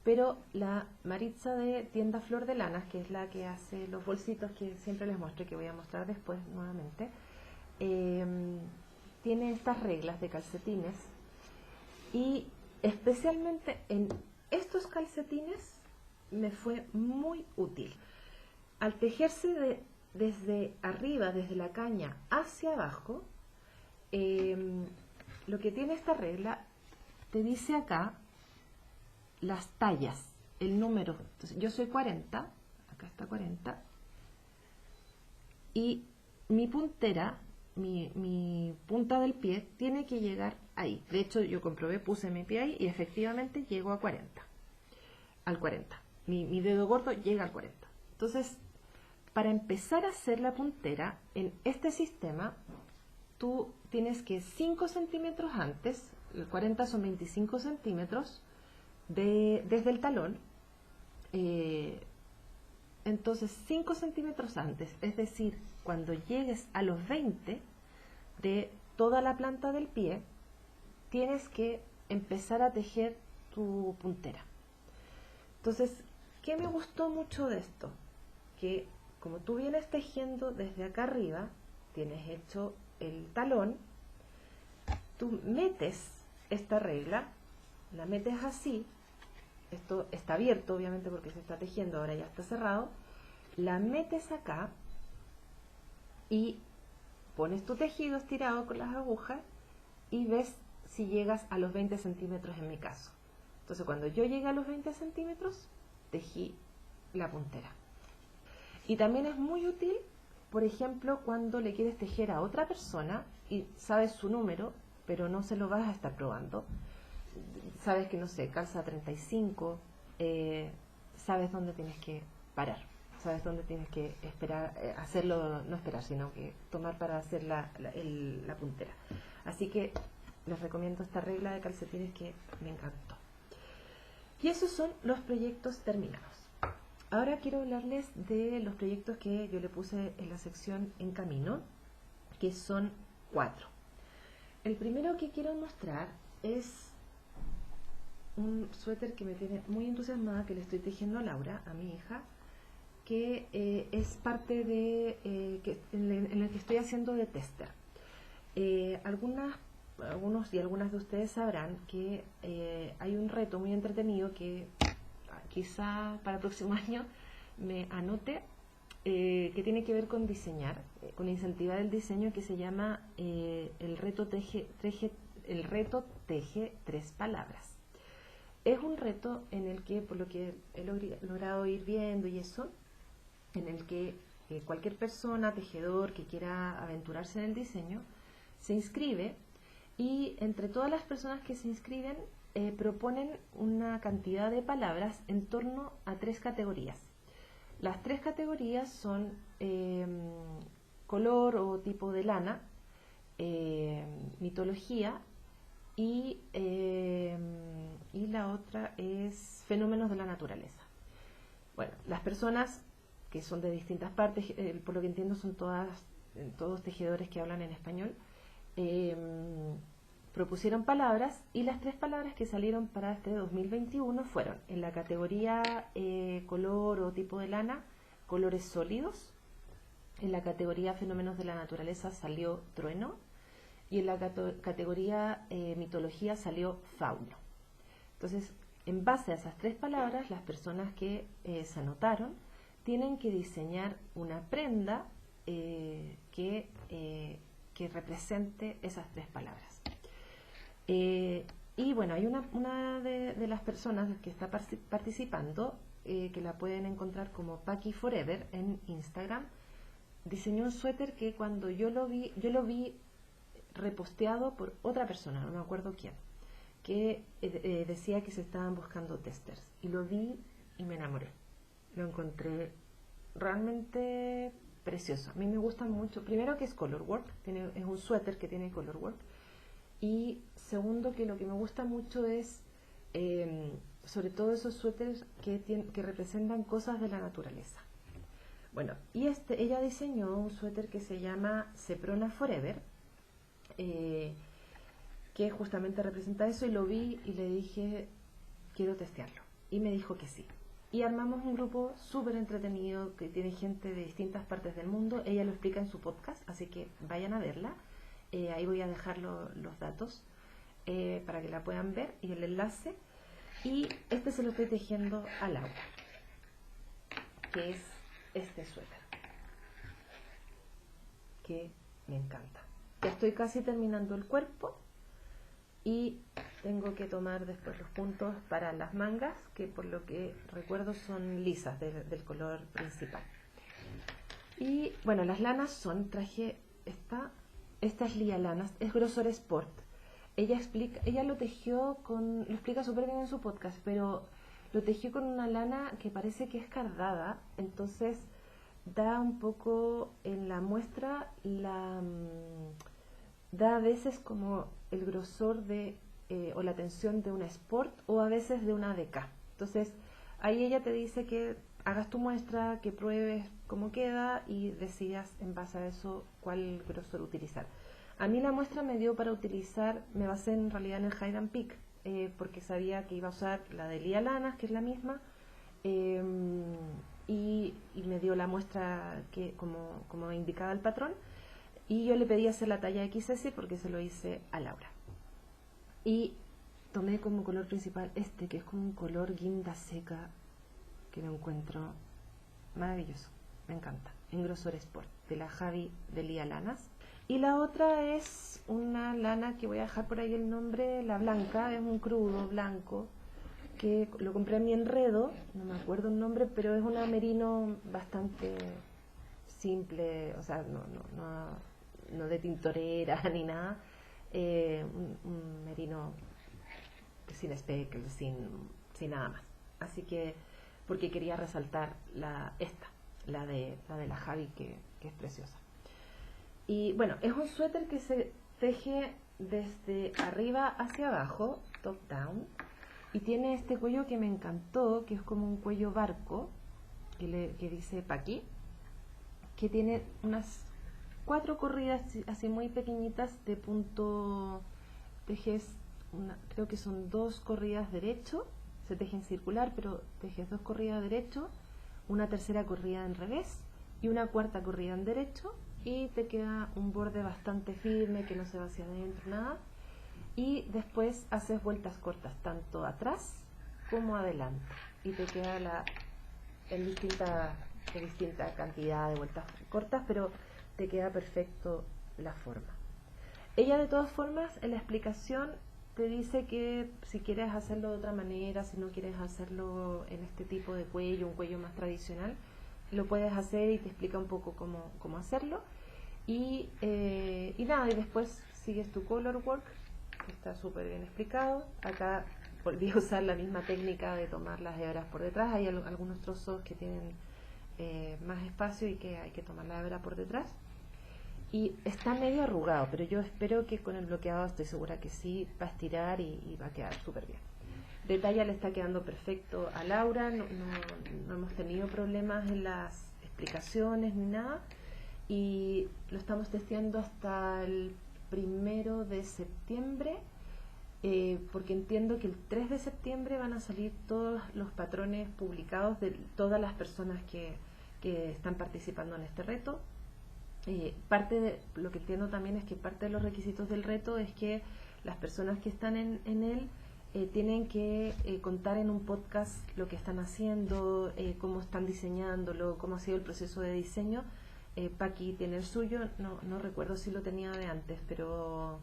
[SPEAKER 1] pero la Maritza de tienda Flor de Lanas, que es la que hace los bolsitos que siempre les muestro y que voy a mostrar después nuevamente, tiene estas reglas de calcetines, y especialmente en estos calcetines me fue muy útil. Al tejerse desde arriba, desde la caña hacia abajo, lo que tiene esta regla, te dice acá las tallas, el número. Entonces, yo soy 40, acá está 40, y mi puntera, mi punta del pie tiene que llegar ahí. De hecho, yo comprobé, puse mi pie ahí y efectivamente llego a 40, al 40. Mi dedo gordo llega al 40. Entonces, para empezar a hacer la puntera en este sistema, tú tienes que 5 centímetros antes, el 40 son 25 centímetros, desde el talón, entonces 5 centímetros antes, es decir, cuando llegues a los 20 de toda la planta del pie, tienes que empezar a tejer tu puntera. Entonces, ¿qué me gustó mucho de esto? Que como tú vienes tejiendo desde acá arriba, tienes hecho el talón, tú metes esta regla, la metes así, esto está abierto obviamente porque se está tejiendo, ahora ya está cerrado, la metes acá y pones tu tejido estirado con las agujas y ves si llegas a los 20 centímetros en mi caso. Entonces cuando yo llegué a los 20 centímetros, tejí la puntera. Y también es muy útil, por ejemplo, cuando le quieres tejer a otra persona y sabes su número, pero no se lo vas a estar probando. Sabes que, no sé, calza 35, sabes dónde tienes que parar, sabes dónde tienes que esperar, hacerlo, no esperar, sino que tomar para hacer la puntera. Así que les recomiendo esta regla de calcetines que me encantó. Y esos son los proyectos terminados. Ahora quiero hablarles de los proyectos que yo le puse en la sección en camino, que son 4. El primero que quiero mostrar es un suéter que me tiene muy entusiasmada, que le estoy tejiendo a Laura, a mi hija, que es parte de en el que estoy haciendo de tester. Algunos y algunas de ustedes sabrán que hay un reto muy entretenido que quizá para el próximo año me anote, que tiene que ver con diseñar, con incentivar el diseño, que se llama el reto teje 3 palabras. Es un reto en el que, por lo que he logrado ir viendo y eso, en el que cualquier persona, tejedor que quiera aventurarse en el diseño, se inscribe, y entre todas las personas que se inscriben proponen una cantidad de palabras en torno a 3 categorías. Las 3 categorías son color o tipo de lana, mitología, y la otra es fenómenos de la naturaleza. Bueno, las personas que son de distintas partes, por lo que entiendo son todos tejedores que hablan en español, propusieron palabras, y las 3 palabras que salieron para este 2021 fueron, en la categoría color o tipo de lana, colores sólidos; en la categoría fenómenos de la naturaleza salió trueno; y en la categoría mitología salió fauno. Entonces, en base a esas 3 palabras, las personas que se anotaron tienen que diseñar una prenda que represente esas 3 palabras. Y bueno, hay una de las personas que está participando, que la pueden encontrar como Paki Forever en Instagram, diseñó un suéter que cuando yo lo vi reposteado por otra persona, no me acuerdo quién, que decía que se estaban buscando testers, y lo vi y me enamoré. Lo encontré realmente precioso. A mí me gusta mucho, primero que es color work, es un suéter que tiene color work, y segundo que lo que me gusta mucho es sobre todo esos suéteres que representan cosas de la naturaleza. Bueno, y ella diseñó un suéter que se llama Ceprona Forever, que justamente representa eso, y lo vi y le dije, quiero testearlo. Y me dijo que sí. Y armamos un grupo súper entretenido que tiene gente de distintas partes del mundo. Ella lo explica en su podcast, así que vayan a verla. Ahí voy a dejar los datos para que la puedan ver y el enlace. Y este se lo estoy tejiendo a Laura, que es este suéter, que me encanta. Ya estoy casi terminando el cuerpo y tengo que tomar después los puntos para las mangas, que por lo que recuerdo son lisas del color principal. Y bueno, las lanas traje esta es Lía Lanas, es grosor sport. Ella lo tejió lo explica súper bien en su podcast, pero lo tejió con una lana que parece que es cardada, entonces da un poco en la muestra, da a veces como el grosor o la tensión de una Sport, o a veces de una DK. Entonces ahí ella te dice que hagas tu muestra, que pruebes cómo queda y decidas en base a eso cuál grosor utilizar. A mí la muestra me dio para utilizar, me basé en realidad en el Hide and Peak, porque sabía que iba a usar la de Lía Lanas, que es la misma, y me dio la muestra que como indicaba el patrón, y yo le pedí hacer la talla XS porque se lo hice a Laura. Y tomé como color principal que es como un color guinda seca, que lo encuentro maravilloso, me encanta, en grosor sport, de la Javi de Lía Lanas. Y la otra es una lana que voy a dejar por ahí el nombre, la blanca, es un crudo blanco, que lo compré en mi enredo, no me acuerdo el nombre, pero es una merino bastante simple, o sea, no de tintorera ni nada, un merino sin speckle, sin nada más. Así que, porque quería resaltar la de la Javi, que es preciosa. Y bueno, es un suéter que se teje desde arriba hacia abajo, top down, y tiene este cuello que me encantó, que es como un cuello barco, que dice Paqui, que tiene unas 4 corridas así muy pequeñitas de punto. Tejes creo que son 2 corridas derecho, se tejen circular, pero tejes 2 corridas derecho, una tercera corrida en revés y una cuarta corrida en derecho, y te queda un borde bastante firme que no se va hacia adentro, nada. Y después haces vueltas cortas tanto atrás como adelante, y te queda en distinta cantidad de vueltas cortas, pero te queda perfecto la forma. Ella, de todas formas, en la explicación te dice que si quieres hacerlo de otra manera, si no quieres hacerlo en este tipo de cuello, un cuello más tradicional, lo puedes hacer, y te explica un poco cómo hacerlo. Y nada, y después sigues tu color work, que está súper bien explicado. Acá volví a usar la misma técnica de tomar las hebras por detrás. Hay algunos trozos que tienen más espacio y que hay que tomar la hebra por detrás. Y está medio arrugado, pero yo espero que con el bloqueado, estoy segura que sí, va a estirar y va a quedar súper bien. De talla le está quedando perfecto a Laura, no hemos tenido problemas en las explicaciones ni nada, y lo estamos testeando hasta el 1 de septiembre, porque entiendo que el 3 de septiembre van a salir todos los patrones publicados de todas las personas que están participando en este reto. Parte de lo que entiendo también es que parte de los requisitos del reto es que las personas que están en él tienen que contar en un podcast lo que están haciendo, cómo están diseñándolo, cómo ha sido el proceso de diseño. Paqui tiene el suyo, no recuerdo si lo tenía de antes, pero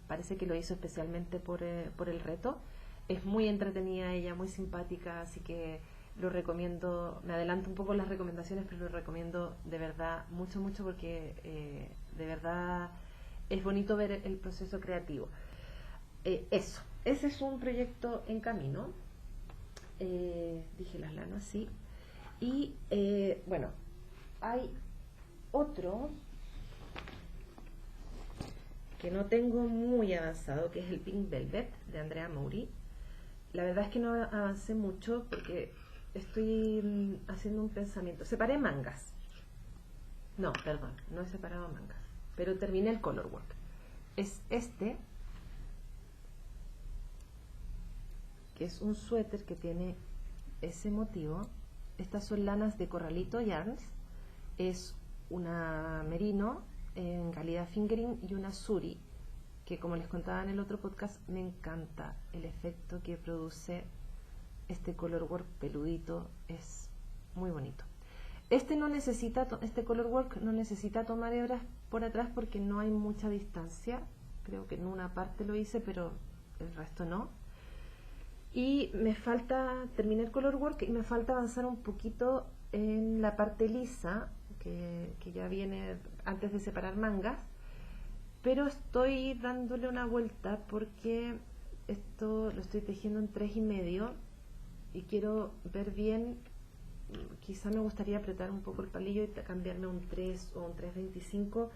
[SPEAKER 1] parece que lo hizo especialmente por el reto. Es muy entretenida ella, muy simpática, así que lo recomiendo. Me adelanto un poco las recomendaciones, pero lo recomiendo de verdad mucho, porque de verdad es bonito ver el proceso creativo. Ese es un proyecto en camino. Dije las lanas, sí. Y bueno, hay otro que no tengo muy avanzado, que es el Pink Velvet de Andrea Mowry. La verdad es que no avancé mucho porque estoy haciendo un pensamiento. Separé mangas. No, perdón, no he separado mangas, pero terminé el color work. es este, que es un suéter que tiene ese motivo. Estas son lanas de Corralito Yarns, es una merino en calidad fingering y una suri, que como les contaba en el otro podcast, me encanta el efecto que produce este color work peludito, es muy bonito. Este color work no necesita tomar hebras por atrás porque no hay mucha distancia, creo que en una parte lo hice, pero el resto no. Y me falta, terminé el color work y me falta avanzar un poquito en la parte lisa, que ya viene antes de separar mangas, pero estoy dándole una vuelta porque esto lo estoy tejiendo en 3,5 y quiero ver bien. Quizá me gustaría apretar un poco el palillo y cambiarme a un 3 o un 3,25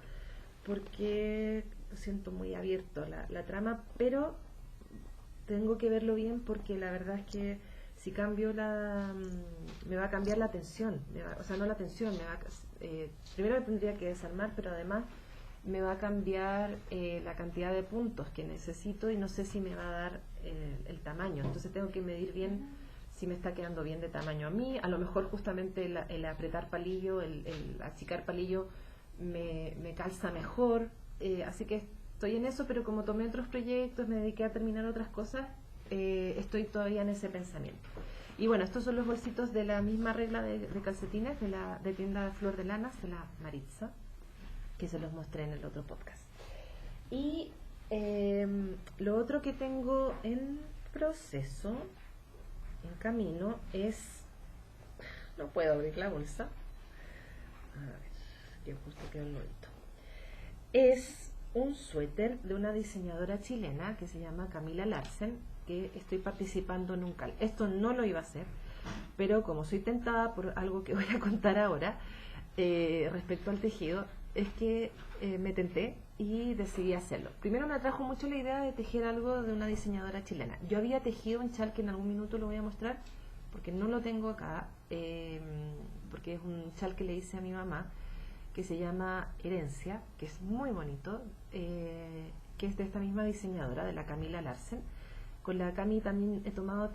[SPEAKER 1] porque lo siento muy abierto la trama, pero tengo que verlo bien porque la verdad es que si cambio me va a cambiar la tensión, o sea, no la tensión, primero me tendría que desarmar, pero además me va a cambiar la cantidad de puntos que necesito y no sé si me va a dar el tamaño, entonces tengo que medir bien si me está quedando bien de tamaño a mí. A lo mejor justamente el apretar palillo, el achicar palillo me calza mejor, así que estoy en eso, pero como tomé otros proyectos, me dediqué a terminar otras cosas, estoy todavía en ese pensamiento. Y bueno, estos son los bolsitos de la misma regla de calcetines de tienda Flor de Lanas, de la Maritza, que se los mostré en el otro podcast. Y lo otro que tengo en proceso, en camino, es... No puedo abrir la bolsa. A ver, que justo quedó el nudito. Es un suéter de una diseñadora chilena que se llama Camila Larsen, que estoy participando en un cal. Esto no lo iba a hacer, pero como soy tentada por algo que voy a contar ahora respecto al tejido, es que me tenté y decidí hacerlo. Primero me atrajo mucho la idea de tejer algo de una diseñadora chilena. Yo había tejido un chal que en algún minuto lo voy a mostrar, porque no lo tengo acá, porque es un chal que le hice a mi mamá, que se llama Herencia, que es muy bonito, que es de esta misma diseñadora, de la Camila Larsen. Con la Cami también he tomado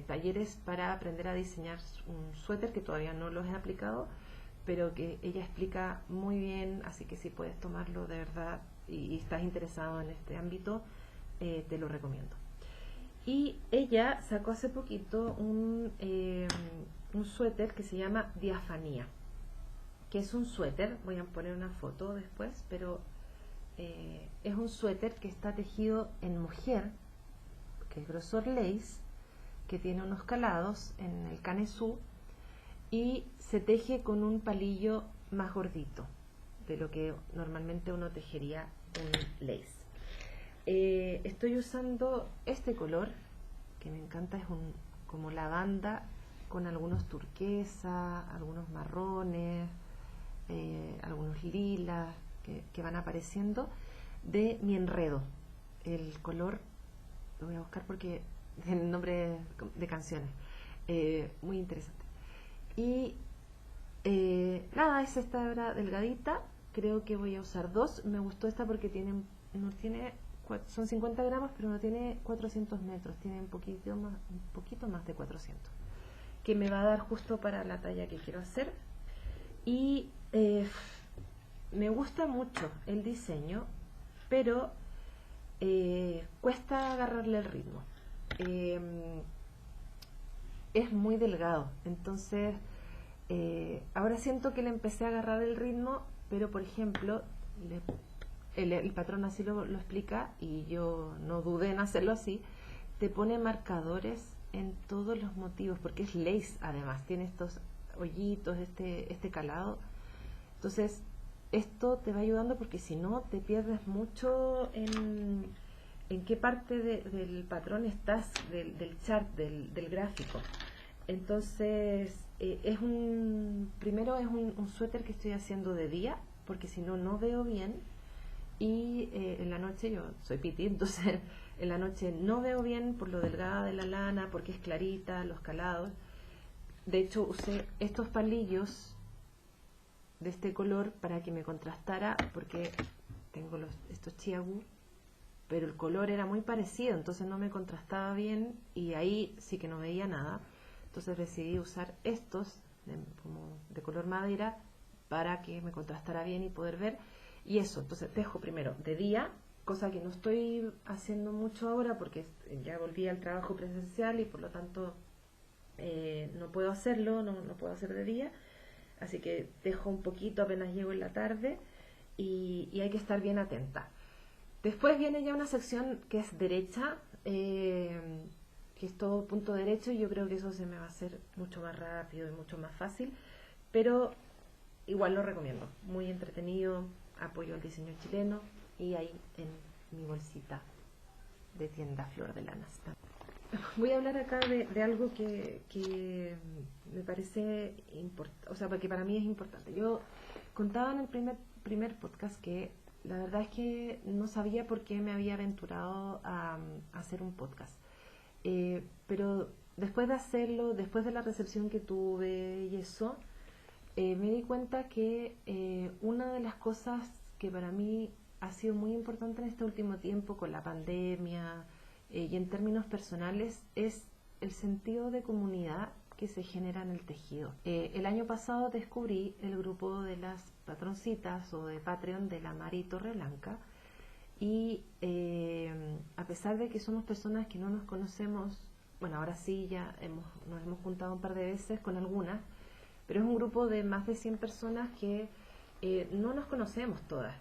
[SPEAKER 1] talleres para aprender a diseñar un suéter, que todavía no los he aplicado, pero que ella explica muy bien, así que si puedes tomarlo de verdad y estás interesado en este ámbito, te lo recomiendo. Y ella sacó hace poquito un suéter que se llama Diafanía, que es un suéter, voy a poner una foto después, pero es un suéter que está tejido en mohair, que es grosor lace, que tiene unos calados en el canesú y se teje con un palillo más gordito de lo que normalmente uno tejería un lace. Estoy usando este color que me encanta, es como lavanda con algunos turquesa, algunos marrones, algunos lilas que van apareciendo, de Mi Enredo. El color lo voy a buscar porque es el nombre de canciones, muy interesante. Y nada, es esta hebra delgadita, creo que voy a usar 2. Me gustó esta porque son 50 gramos, pero no tiene 400 metros, tiene un poquito más de 400, que me va a dar justo para la talla que quiero hacer. Y me gusta mucho el diseño, pero cuesta agarrarle el ritmo. Es muy delgado, entonces ahora siento que le empecé a agarrar el ritmo, pero por ejemplo el patrón así lo explica y yo no dudé en hacerlo así. Te pone marcadores en todos los motivos, porque es lace, además tiene estos hoyitos, este calado. Entonces esto te va ayudando, porque si no te pierdes mucho en qué parte del patrón estás, del chart, del gráfico. Entonces primero es un suéter que estoy haciendo de día, porque si no, no veo bien, y en la noche, yo soy piti, entonces en la noche no veo bien por lo delgada de la lana, porque es clarita, los calados. De hecho usé estos palillos de este color para que me contrastara, porque tengo estos chiagu, pero el color era muy parecido, entonces no me contrastaba bien y ahí sí que no veía nada. Entonces decidí usar estos como de color madera para que me contrastara bien y poder ver. Y eso, entonces tejo primero de día, cosa que no estoy haciendo mucho ahora porque ya volví al trabajo presencial y por lo tanto no puedo hacerlo, no puedo hacer de día. Así que tejo un poquito apenas llego en la tarde y hay que estar bien atenta. Después viene ya una sección que es derecha, que es todo punto derecho, y yo creo que eso se me va a hacer mucho más rápido y mucho más fácil, pero igual lo recomiendo. Muy entretenido, apoyo al diseño chileno y ahí en mi bolsita de tienda Flor de Lanas. Voy a hablar acá de algo que me parece importante, o sea, porque para mí es importante. Yo contaba en el primer podcast que la verdad es que no sabía por qué me había aventurado a hacer un podcast. Pero después de hacerlo, después de la recepción que tuve y eso, me di cuenta que una de las cosas que para mí ha sido muy importante en este último tiempo con la pandemia y en términos personales es el sentido de comunidad que se genera en el tejido. El año pasado descubrí el grupo de las patroncitas o de Patreon de la Mari Torreblanca y a pesar de que somos personas que no nos conocemos, bueno, ahora sí ya nos hemos juntado un par de veces con algunas, pero es un grupo de más de 100 personas que no nos conocemos todas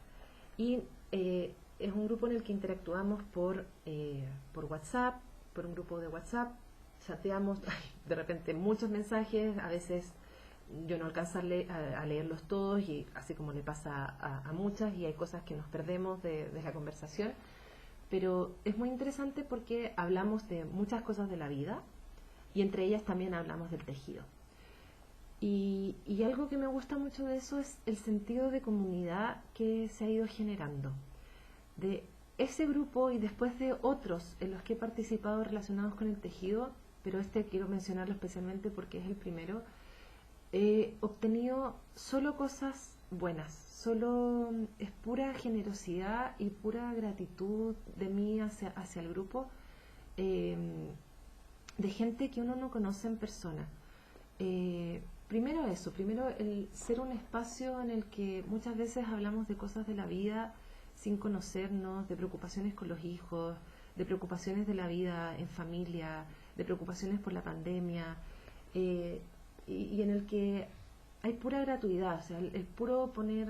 [SPEAKER 1] y es un grupo en el que interactuamos por WhatsApp, por un grupo de WhatsApp, chateamos de repente muchos mensajes, a veces yo no alcanzo a leerlos todos y así como le pasa a muchas y hay cosas que nos perdemos de la conversación, pero es muy interesante porque hablamos de muchas cosas de la vida y entre ellas también hablamos del tejido. Y algo que me gusta mucho de eso es el sentido de comunidad que se ha ido generando. De ese grupo y después de otros en los que he participado relacionados con el tejido, pero este quiero mencionarlo especialmente porque es el primero, he obtenido solo cosas buenas, solo es pura generosidad y pura gratitud de mí hacia el grupo, de gente que uno no conoce en persona. Primero eso, primero el ser un espacio en el que muchas veces hablamos de cosas de la vida sin conocernos, de preocupaciones con los hijos, de preocupaciones de la vida en familia, de preocupaciones por la pandemia, y en el que hay pura gratuidad, o sea, el puro poner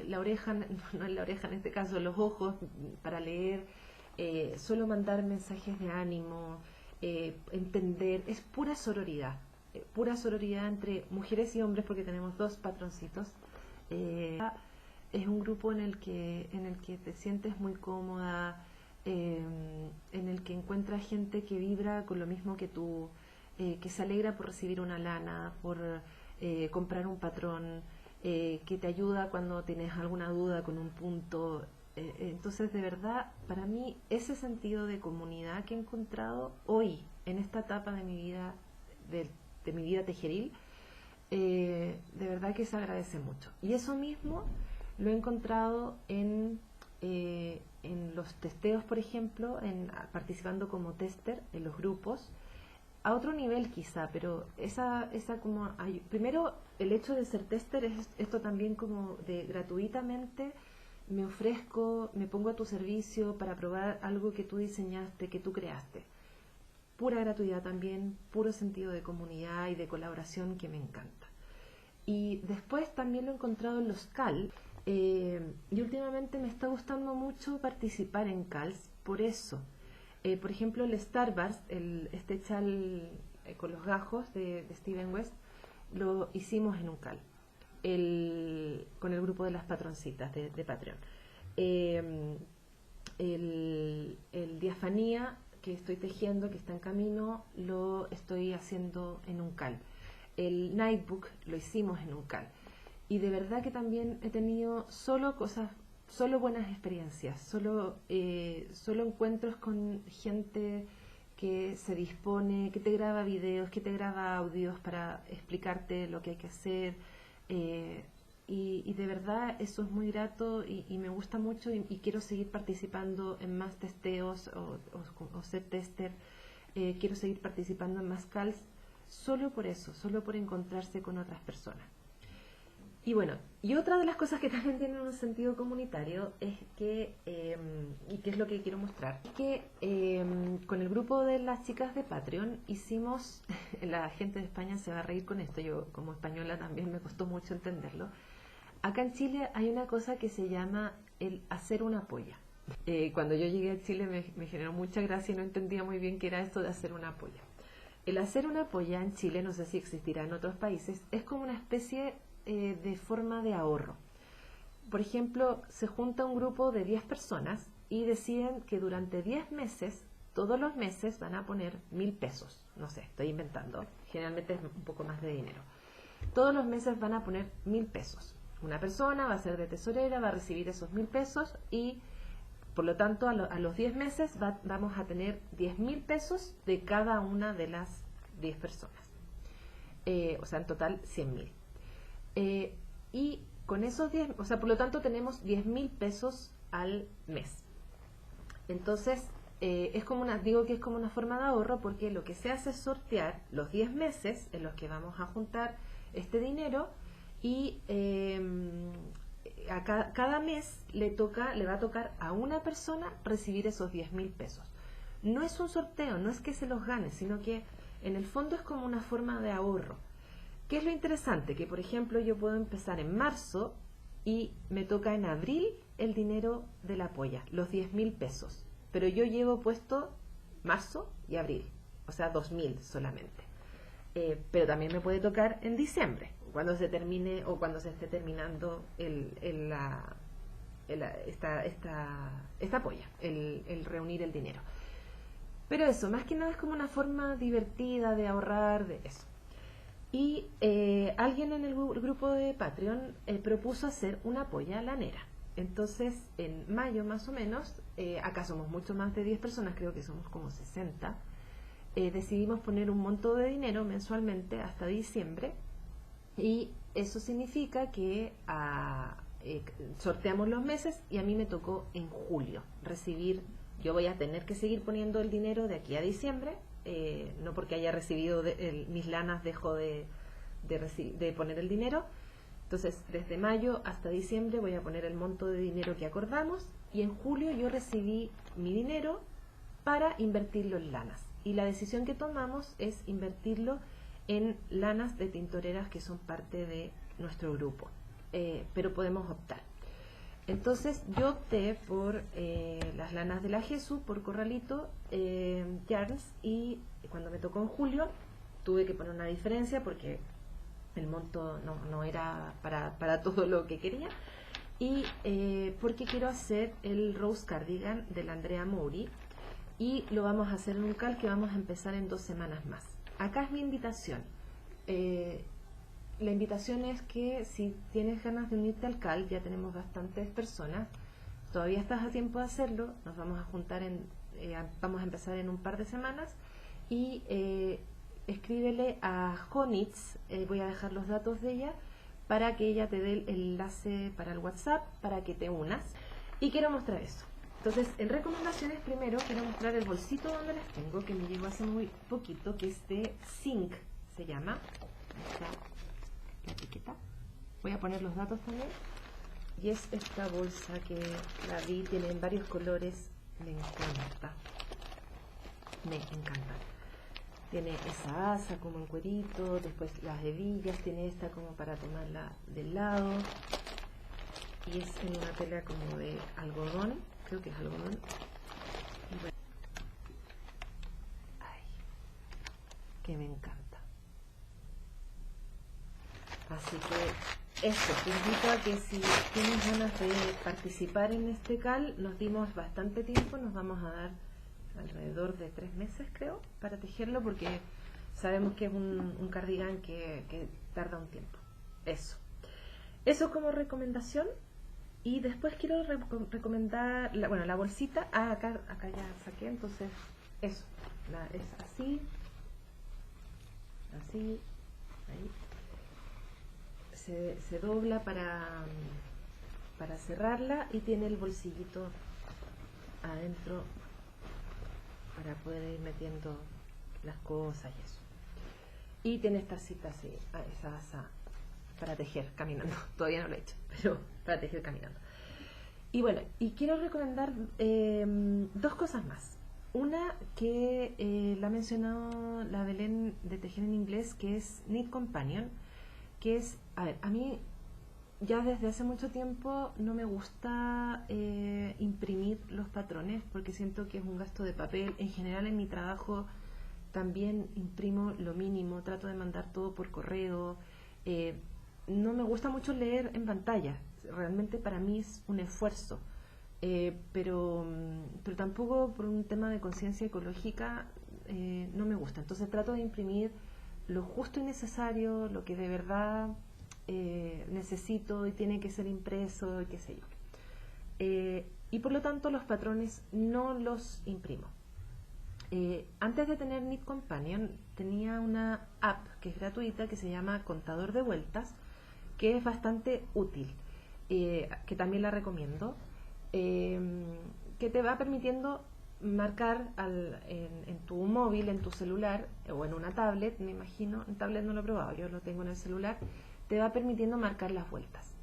[SPEAKER 1] la oreja, no en la oreja en este caso, los ojos para leer, solo mandar mensajes de ánimo, entender, es pura sororidad entre mujeres y hombres porque tenemos dos patroncitos. Es un grupo en el que te sientes muy cómoda, en el que encuentras gente que vibra con lo mismo que tú, que se alegra por recibir una lana, por comprar un patrón, que te ayuda cuando tienes alguna duda con un punto. Entonces, de verdad, para mí, ese sentido de comunidad que he encontrado hoy, en esta etapa de mi vida, de mi vida tejeril, de verdad que se agradece mucho. Y eso mismo lo he encontrado en los testeos, por ejemplo, participando como tester en los grupos, a otro nivel quizá, pero esa como primero el hecho de ser tester es esto también como de gratuitamente me ofrezco, me pongo a tu servicio para probar algo que tú diseñaste, que tú creaste. Pura gratuidad también, puro sentido de comunidad y de colaboración que me encanta. Y después también lo he encontrado en los CAL, y últimamente me está gustando mucho participar en CALs por eso. Por ejemplo, el Starburst, este chal con los gajos de Steven West, lo hicimos en un CAL, con el grupo de las patroncitas de Patreon. El Diafanía que estoy tejiendo, que está en camino, lo estoy haciendo en un CAL. El Nightbook lo hicimos en un CAL. Y de verdad que también he tenido solo buenas experiencias, solo encuentros con gente que se dispone, que te graba videos, que te graba audios para explicarte lo que hay que hacer. y de verdad eso es muy grato y me gusta mucho y quiero seguir participando en más testeos o ser tester. Quiero seguir participando en más calls solo por eso, solo por encontrarse con otras personas. Y bueno, y otra de las cosas que también tienen un sentido comunitario es que, y que es lo que quiero mostrar, es que con el grupo de las chicas de Patreon hicimos, la gente de España se va a reír con esto, yo como española también me costó mucho entenderlo. Acá en Chile hay una cosa que se llama el hacer una polla. Cuando yo llegué a Chile me generó mucha gracia y no entendía muy bien qué era esto de hacer una polla. El hacer una polla en Chile, no sé si existirá en otros países, es como una especie de forma de ahorro. Por ejemplo, se junta un grupo de 10 personas y deciden que durante 10 meses, todos los meses van a poner 1.000 pesos. No sé, estoy inventando. Generalmente es un poco más de dinero. Todos los meses van a poner 1.000 pesos. Una persona va a ser de tesorera, va a recibir esos 1.000 pesos y por lo tanto a los 10 meses vamos a tener 10.000 pesos de cada una de las 10 personas. O sea, en total 100.000. Y con esos 10, o sea, por lo tanto tenemos 10.000 pesos al mes. Entonces, es como digo que es como una forma de ahorro porque lo que se hace es sortear los 10 meses en los que vamos a juntar este dinero y cada mes le va a tocar a una persona recibir esos 10.000 pesos. No es un sorteo, no es que se los gane, sino que en el fondo es como una forma de ahorro. ¿Qué es lo interesante? Que, por ejemplo, yo puedo empezar en marzo y me toca en abril el dinero de la polla, los 10.000 pesos. Pero yo llevo puesto marzo y abril, o sea, 2.000 solamente. Pero también me puede tocar en diciembre, cuando se termine o cuando se esté terminando esta polla, el reunir el dinero. Pero eso, más que nada es como una forma divertida de ahorrar, de eso. Y alguien en el grupo de Patreon propuso hacer una polla lanera. Entonces, en mayo más o menos, acá somos mucho más de 10 personas, creo que somos como 60, decidimos poner un monto de dinero mensualmente hasta diciembre y eso significa que sorteamos los meses y a mí me tocó en julio recibir, yo voy a tener que seguir poniendo el dinero de aquí a diciembre. No porque haya recibido mis lanas dejo de poner el dinero. Entonces, desde mayo hasta diciembre voy a poner el monto de dinero que acordamos y en julio yo recibí mi dinero para invertirlo en lanas. Y la decisión que tomamos es invertirlo en lanas de tintoreras que son parte de nuestro grupo. Pero podemos optar. Entonces yo opté por las lanas de la Jesús, por Corralito, Yarns, y cuando me tocó en julio tuve que poner una diferencia porque el monto no era para todo lo que quería y porque quiero hacer el Rose Cardigan de la Andrea Mori y lo vamos a hacer en un cal que vamos a empezar en 2 semanas más. Acá es mi invitación. La invitación es que si tienes ganas de unirte al CAL, ya tenemos bastantes personas, todavía estás a tiempo de hacerlo, nos vamos a juntar vamos a empezar en un par de semanas y escríbele a Jonitz, voy a dejar los datos de ella para que ella te dé el enlace para el WhatsApp para que te unas y quiero mostrar eso. Entonces, en recomendaciones primero quiero mostrar el bolsito donde las tengo que me llegó hace muy poquito, que es de Zinc, se llama. Está la etiqueta. Voy a poner los datos también. Y es esta bolsa que la vi, tiene en varios colores. Me encanta. Me encanta. Tiene esa asa como en cuerito, después las hebillas, tiene esta como para tomarla del lado. Y es en una tela como de algodón, creo que es algodón. Ay, que me encanta. Así que esto, te invito a que si tienes ganas de participar en este CAL, nos dimos bastante tiempo, nos vamos a dar alrededor de 3 meses creo, para tejerlo porque sabemos que es un cardigan que tarda un tiempo. Eso como recomendación. Y después quiero recomendar, la bolsita, acá ya saqué, entonces eso, es así, ahí. se dobla para cerrarla y tiene el bolsillito adentro para poder ir metiendo las cosas y eso. Y tiene esta cita así, esa para tejer caminando. Todavía no lo he hecho, pero para tejer caminando. Y bueno, y quiero recomendar 2 cosas más. Una que la ha mencionado la Belén de Tejer en Inglés, que es Knit Companion, que es, a ver, a mí ya desde hace mucho tiempo no me gusta imprimir los patrones porque siento que es un gasto de papel. En general en mi trabajo también imprimo lo mínimo, trato de mandar todo por correo. No me gusta mucho leer en pantalla, realmente para mí es un esfuerzo. Pero tampoco por un tema de conciencia ecológica no me gusta. Entonces trato de imprimir lo justo y necesario, lo que de verdad necesito y tiene que ser impreso y qué sé yo. Y por lo tanto los patrones no los imprimo. Antes de tener Knit Companion tenía una app que es gratuita que se llama Contador de Vueltas, que es bastante útil, que también la recomiendo, que te va permitiendo marcar en tu móvil, en tu celular o en una tablet, me imagino. En tablet no lo he probado, yo lo tengo en el celular. Te va permitiendo marcar las vueltas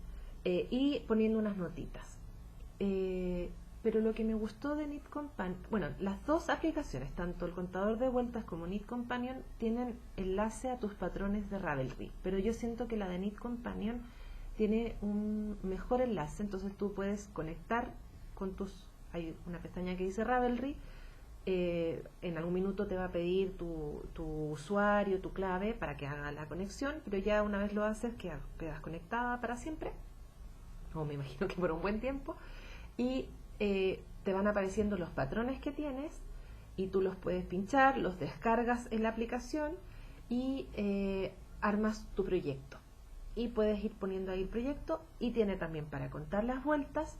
[SPEAKER 1] y poniendo unas notitas. Pero lo que me gustó de Knit Companion, bueno, las 2 aplicaciones, tanto el contador de vueltas como Knit Companion, tienen enlace a tus patrones de Ravelry, pero yo siento que la de Knit Companion tiene un mejor enlace, entonces tú puedes conectar con hay una pestaña que dice Ravelry, en algún minuto te va a pedir tu usuario, tu clave para que haga la conexión, pero ya una vez lo haces quedas conectada para siempre, o me imagino que por un buen tiempo, y te van apareciendo los patrones que tienes y tú los puedes pinchar, los descargas en la aplicación y armas tu proyecto. Y puedes ir poniendo ahí el proyecto y tiene también para contar las vueltas.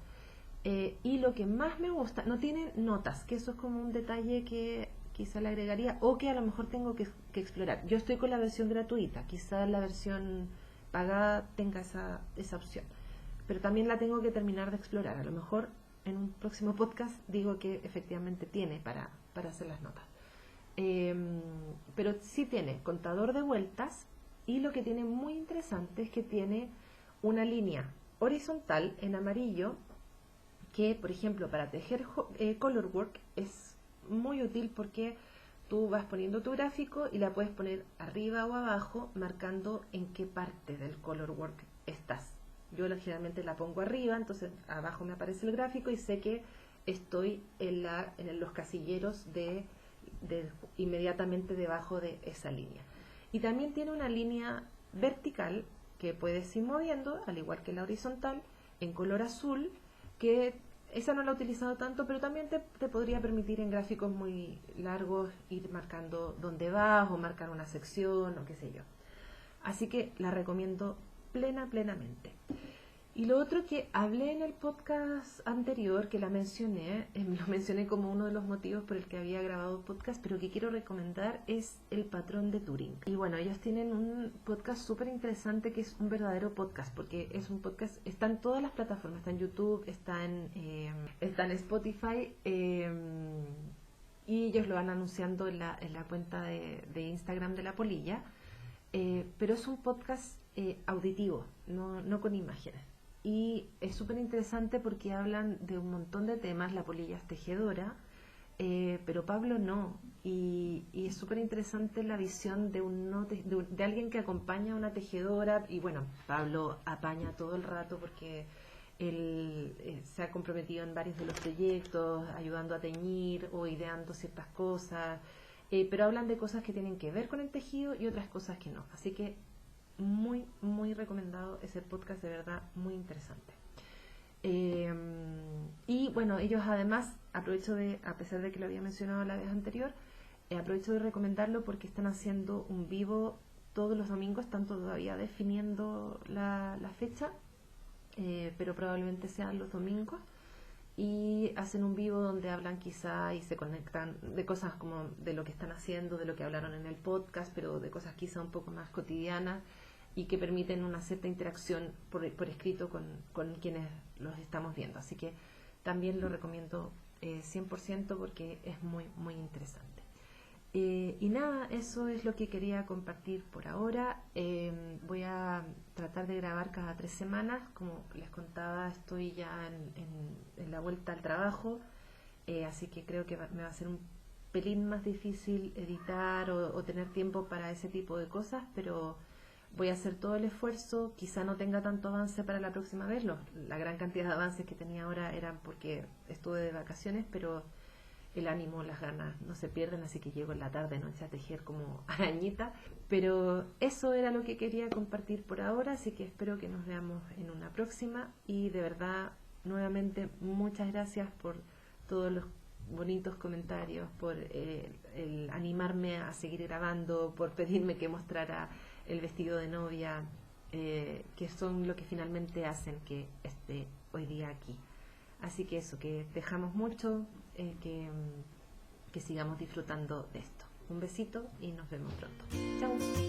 [SPEAKER 1] Y lo que más me gusta, no tiene notas, que eso es como un detalle que quizá le agregaría o que a lo mejor tengo que explorar. Yo estoy con la versión gratuita, quizá la versión pagada tenga esa opción, pero también la tengo que terminar de explorar. A lo mejor en un próximo podcast digo que efectivamente tiene para hacer las notas. Pero sí tiene contador de vueltas y lo que tiene muy interesante es que tiene una línea horizontal en amarillo que, por ejemplo, para tejer colorwork es muy útil porque tú vas poniendo tu gráfico y la puedes poner arriba o abajo marcando en qué parte del colorwork estás. Yo generalmente la pongo arriba, entonces abajo me aparece el gráfico y sé que estoy en los casilleros de inmediatamente debajo de esa línea. Y también tiene una línea vertical que puedes ir moviendo, al igual que la horizontal, en color azul, que esa no la he utilizado tanto, pero también te podría permitir en gráficos muy largos ir marcando dónde vas o marcar una sección o qué sé yo. Así que la recomiendo plenamente. Y lo otro que hablé en el podcast anterior, que lo mencioné como uno de los motivos por el que había grabado podcast, pero que quiero recomendar, es el patrón de Turing. Y bueno, ellos tienen un podcast súper interesante que es un verdadero podcast, porque es un podcast, está en todas las plataformas, está en YouTube, está en Spotify, y ellos lo van anunciando en la cuenta de Instagram de La Polilla, pero es un podcast auditivo, no con imágenes. Y es súper interesante porque hablan de un montón de temas. La Polilla es tejedora, pero Pablo no. Y es súper interesante la visión de alguien que acompaña a una tejedora. Y bueno, Pablo apaña todo el rato porque él se ha comprometido en varios de los proyectos, ayudando a teñir o ideando ciertas cosas. Pero hablan de cosas que tienen que ver con el tejido y otras cosas que no. Así que muy recomendado ese podcast, de verdad muy interesante. Y bueno, ellos además, a pesar de que lo había mencionado la vez anterior, aprovecho de recomendarlo porque están haciendo un vivo todos los domingos, están todavía definiendo la fecha, pero probablemente sean los domingos, y hacen un vivo donde hablan quizá y se conectan de cosas como de lo que están haciendo, de lo que hablaron en el podcast, pero de cosas quizá un poco más cotidianas. y que permiten una cierta interacción por escrito con quienes los estamos viendo. Así que también lo recomiendo 100% porque es muy, muy interesante. Y nada, eso es lo que quería compartir por ahora. Voy a tratar de grabar cada 3 semanas. Como les contaba, estoy ya en la vuelta al trabajo, así que creo que me va a ser un pelín más difícil editar o tener tiempo para ese tipo de cosas, pero voy a hacer todo el esfuerzo. Quizá no tenga tanto avance para la próxima vez. La gran cantidad de avances que tenía ahora eran porque estuve de vacaciones, pero el ánimo, las ganas no se pierden, así que llego en la tarde, noche a tejer como arañita. Pero eso era lo que quería compartir por ahora, así que espero que nos veamos en una próxima. Y de verdad, nuevamente, muchas gracias por todos los bonitos comentarios, por el animarme a seguir grabando, por pedirme que mostrara el vestido de novia, que son lo que finalmente hacen que esté hoy día aquí. Así que eso, que dejamos mucho, que sigamos disfrutando de esto. Un besito y nos vemos pronto. Chao.